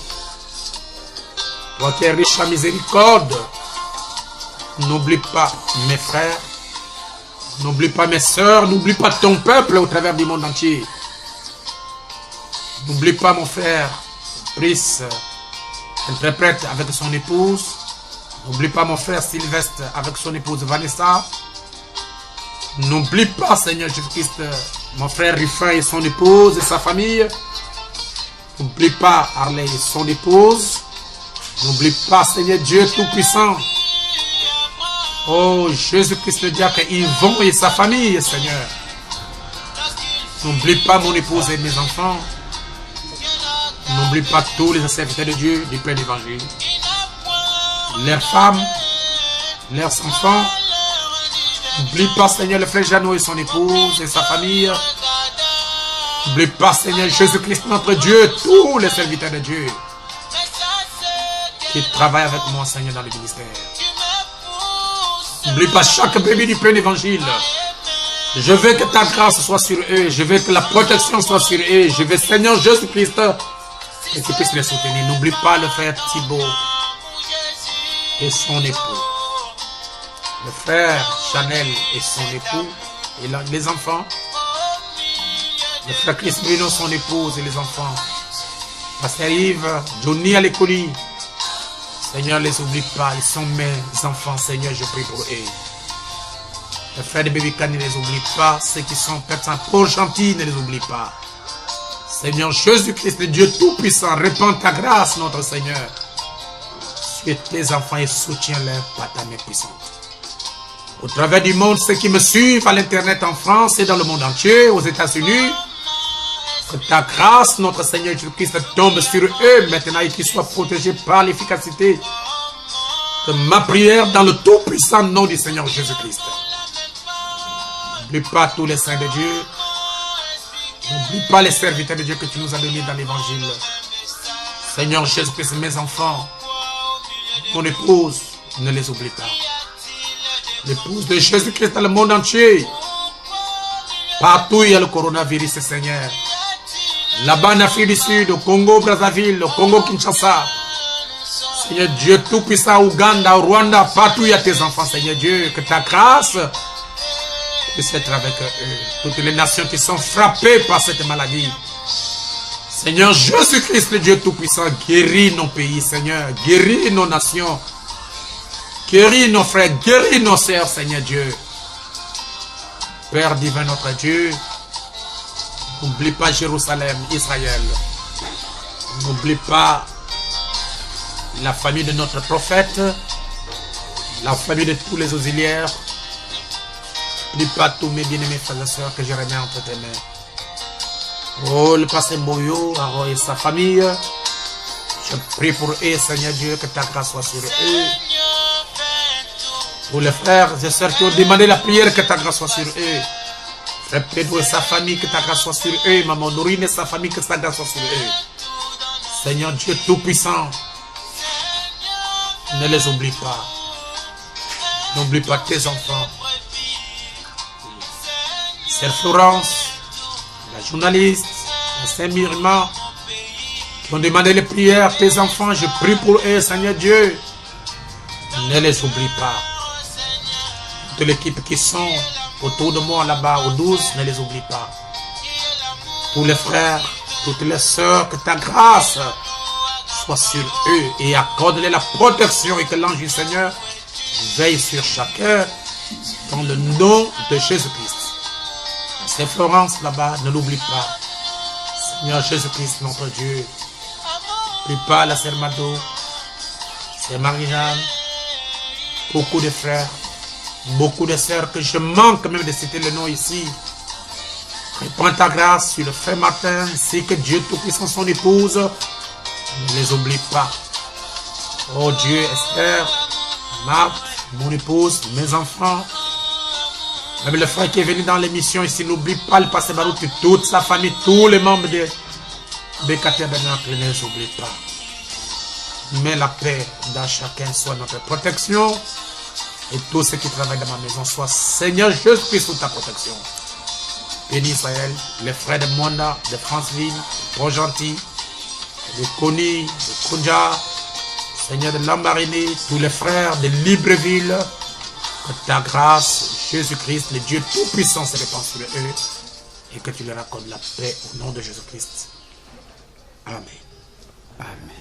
toi qui es riche en miséricorde, n'oublie pas mes frères, n'oublie pas mes sœurs, n'oublie pas ton peuple au travers du monde entier. N'oublie pas mon frère, Brice, interprète avec son épouse. N'oublie pas mon frère Sylvestre avec son épouse Vanessa. N'oublie pas, Seigneur Jésus-Christ, mon frère Ruffin et son épouse et sa famille. N'oublie pas Harley et son épouse. N'oublie pas, Seigneur Dieu Tout-Puissant. Oh, Jésus-Christ le diacre, Yvon et sa famille, Seigneur. N'oublie pas mon épouse et mes enfants. N'oublie pas tous les serviteurs de Dieu du plein évangile. Leurs femmes, leurs enfants. N'oublie pas, Seigneur, le frère Jeannot et son épouse et sa famille. N'oublie pas, Seigneur Jésus-Christ, notre Dieu, tous les serviteurs de Dieu qui travaillent avec moi, Seigneur, dans le ministère. N'oublie pas chaque bébé du plein évangile. Je veux que ta grâce soit sur eux. Je veux que la protection soit sur eux. Je veux, Seigneur Jésus-Christ, que tu puisses les soutenir. N'oublie pas le frère Thibault et son époux. Le frère Chanel et son époux. Et les enfants. Le frère Chris Bruno, son épouse et les enfants. Pasteur Yves, Johnny à l'école. Seigneur, ne les oublie pas. Ils sont mes enfants. Seigneur, je prie pour eux. Le frère de Baby Khan, ne les oublie pas. Ceux qui sont personnes trop gentils, ne les oublie pas. Seigneur Jésus-Christ, le Dieu Tout-Puissant, répands ta grâce, notre Seigneur, sur tes enfants et soutiens-les par ta main puissante. Au travers du monde, ceux qui me suivent à l'internet en France et dans le monde entier, aux États-Unis, que ta grâce, notre Seigneur Jésus-Christ, tombe sur eux maintenant et qu'ils soient protégés par l'efficacité de ma prière dans le tout-puissant nom du Seigneur Jésus-Christ. N'oublie pas tous les saints de Dieu. N'oublie pas les serviteurs de Dieu que tu nous as donnés dans l'évangile. Seigneur Jésus-Christ, mes enfants, mon épouse, ne les oublie pas. L'épouse de Jésus-Christ dans le monde entier. Partout il y a le coronavirus, Seigneur. Là-bas en Afrique du Sud, au Congo, Brazzaville, au Congo, Kinshasa. Seigneur Dieu Tout-Puissant, Ouganda, au Rwanda, partout il y a tes enfants, Seigneur Dieu. Que ta grâce puisse être avec eux. Toutes les nations qui sont frappées par cette maladie. Seigneur Jésus-Christ, le Dieu Tout-Puissant, guéris nos pays, Seigneur. Guéris nos nations. Guéris nos frères, guéris nos sœurs, Seigneur Dieu. Père divin, notre Dieu, n'oublie pas Jérusalem, Israël. N'oublie pas la famille de notre prophète, la famille de tous les auxiliaires. N'oublie pas tous mes bien-aimés frères et sœurs que je remets entre tes mains. Oh, le pasteur Boyo, Aro et sa famille. Je prie pour eux, Seigneur Dieu, que ta grâce soit sur eux. Pour les frères et sœurs qui ont demandé la prière, que ta grâce soit sur eux. Frère Pedro et sa famille, que ta grâce soit sur eux. Maman Norine et sa famille, que ta grâce soit sur eux. Seigneur Dieu Tout-Puissant, ne les oublie pas. N'oublie pas tes enfants. Sœur Florence, la journaliste, la Saint-Mirma, qui ont demandé les prières, tes enfants, je prie pour eux, Seigneur Dieu. Ne les oublie pas. Toute l'équipe qui sont autour de moi là-bas, au 12, ne les oublie pas. Tous les frères, toutes les sœurs, que ta grâce soit sur eux et accorde-les la protection et que l'ange du Seigneur veille sur chacun dans le nom de Jésus-Christ. C'est Florence là-bas, ne l'oublie pas. Seigneur Jésus-Christ, notre Dieu. N'oublie pas la sœur Mado, sœur Marie-Jeanne, beaucoup de frères, beaucoup de sœurs que je manque même de citer le nom ici. Répands ta grâce sur le frère Martin, ainsi que Dieu Tout-Puissant, son épouse. Ne les oublie pas. Oh Dieu, Esther, Marthe, mon épouse, mes enfants. Même le frère qui est venu dans l'émission ici, n'oublie pas le pasteur Barouk, toute sa famille, tous les membres de BKT Bernacle, ne les oublie pas. Mais la paix dans chacun soit notre protection. Et tous ceux qui travaillent dans ma maison soient Seigneur Jésus-Christ sous ta protection. Bénis Israël, les frères de Monda, de Franceville, de Port-Gentil, de Kony, de Koundja, Seigneur de Lambaréné, tous les frères de Libreville, que ta grâce, Jésus-Christ, le Dieu Tout-Puissant, se répand sur eux et que tu leur accordes la paix au nom de Jésus-Christ. Amen. Amen.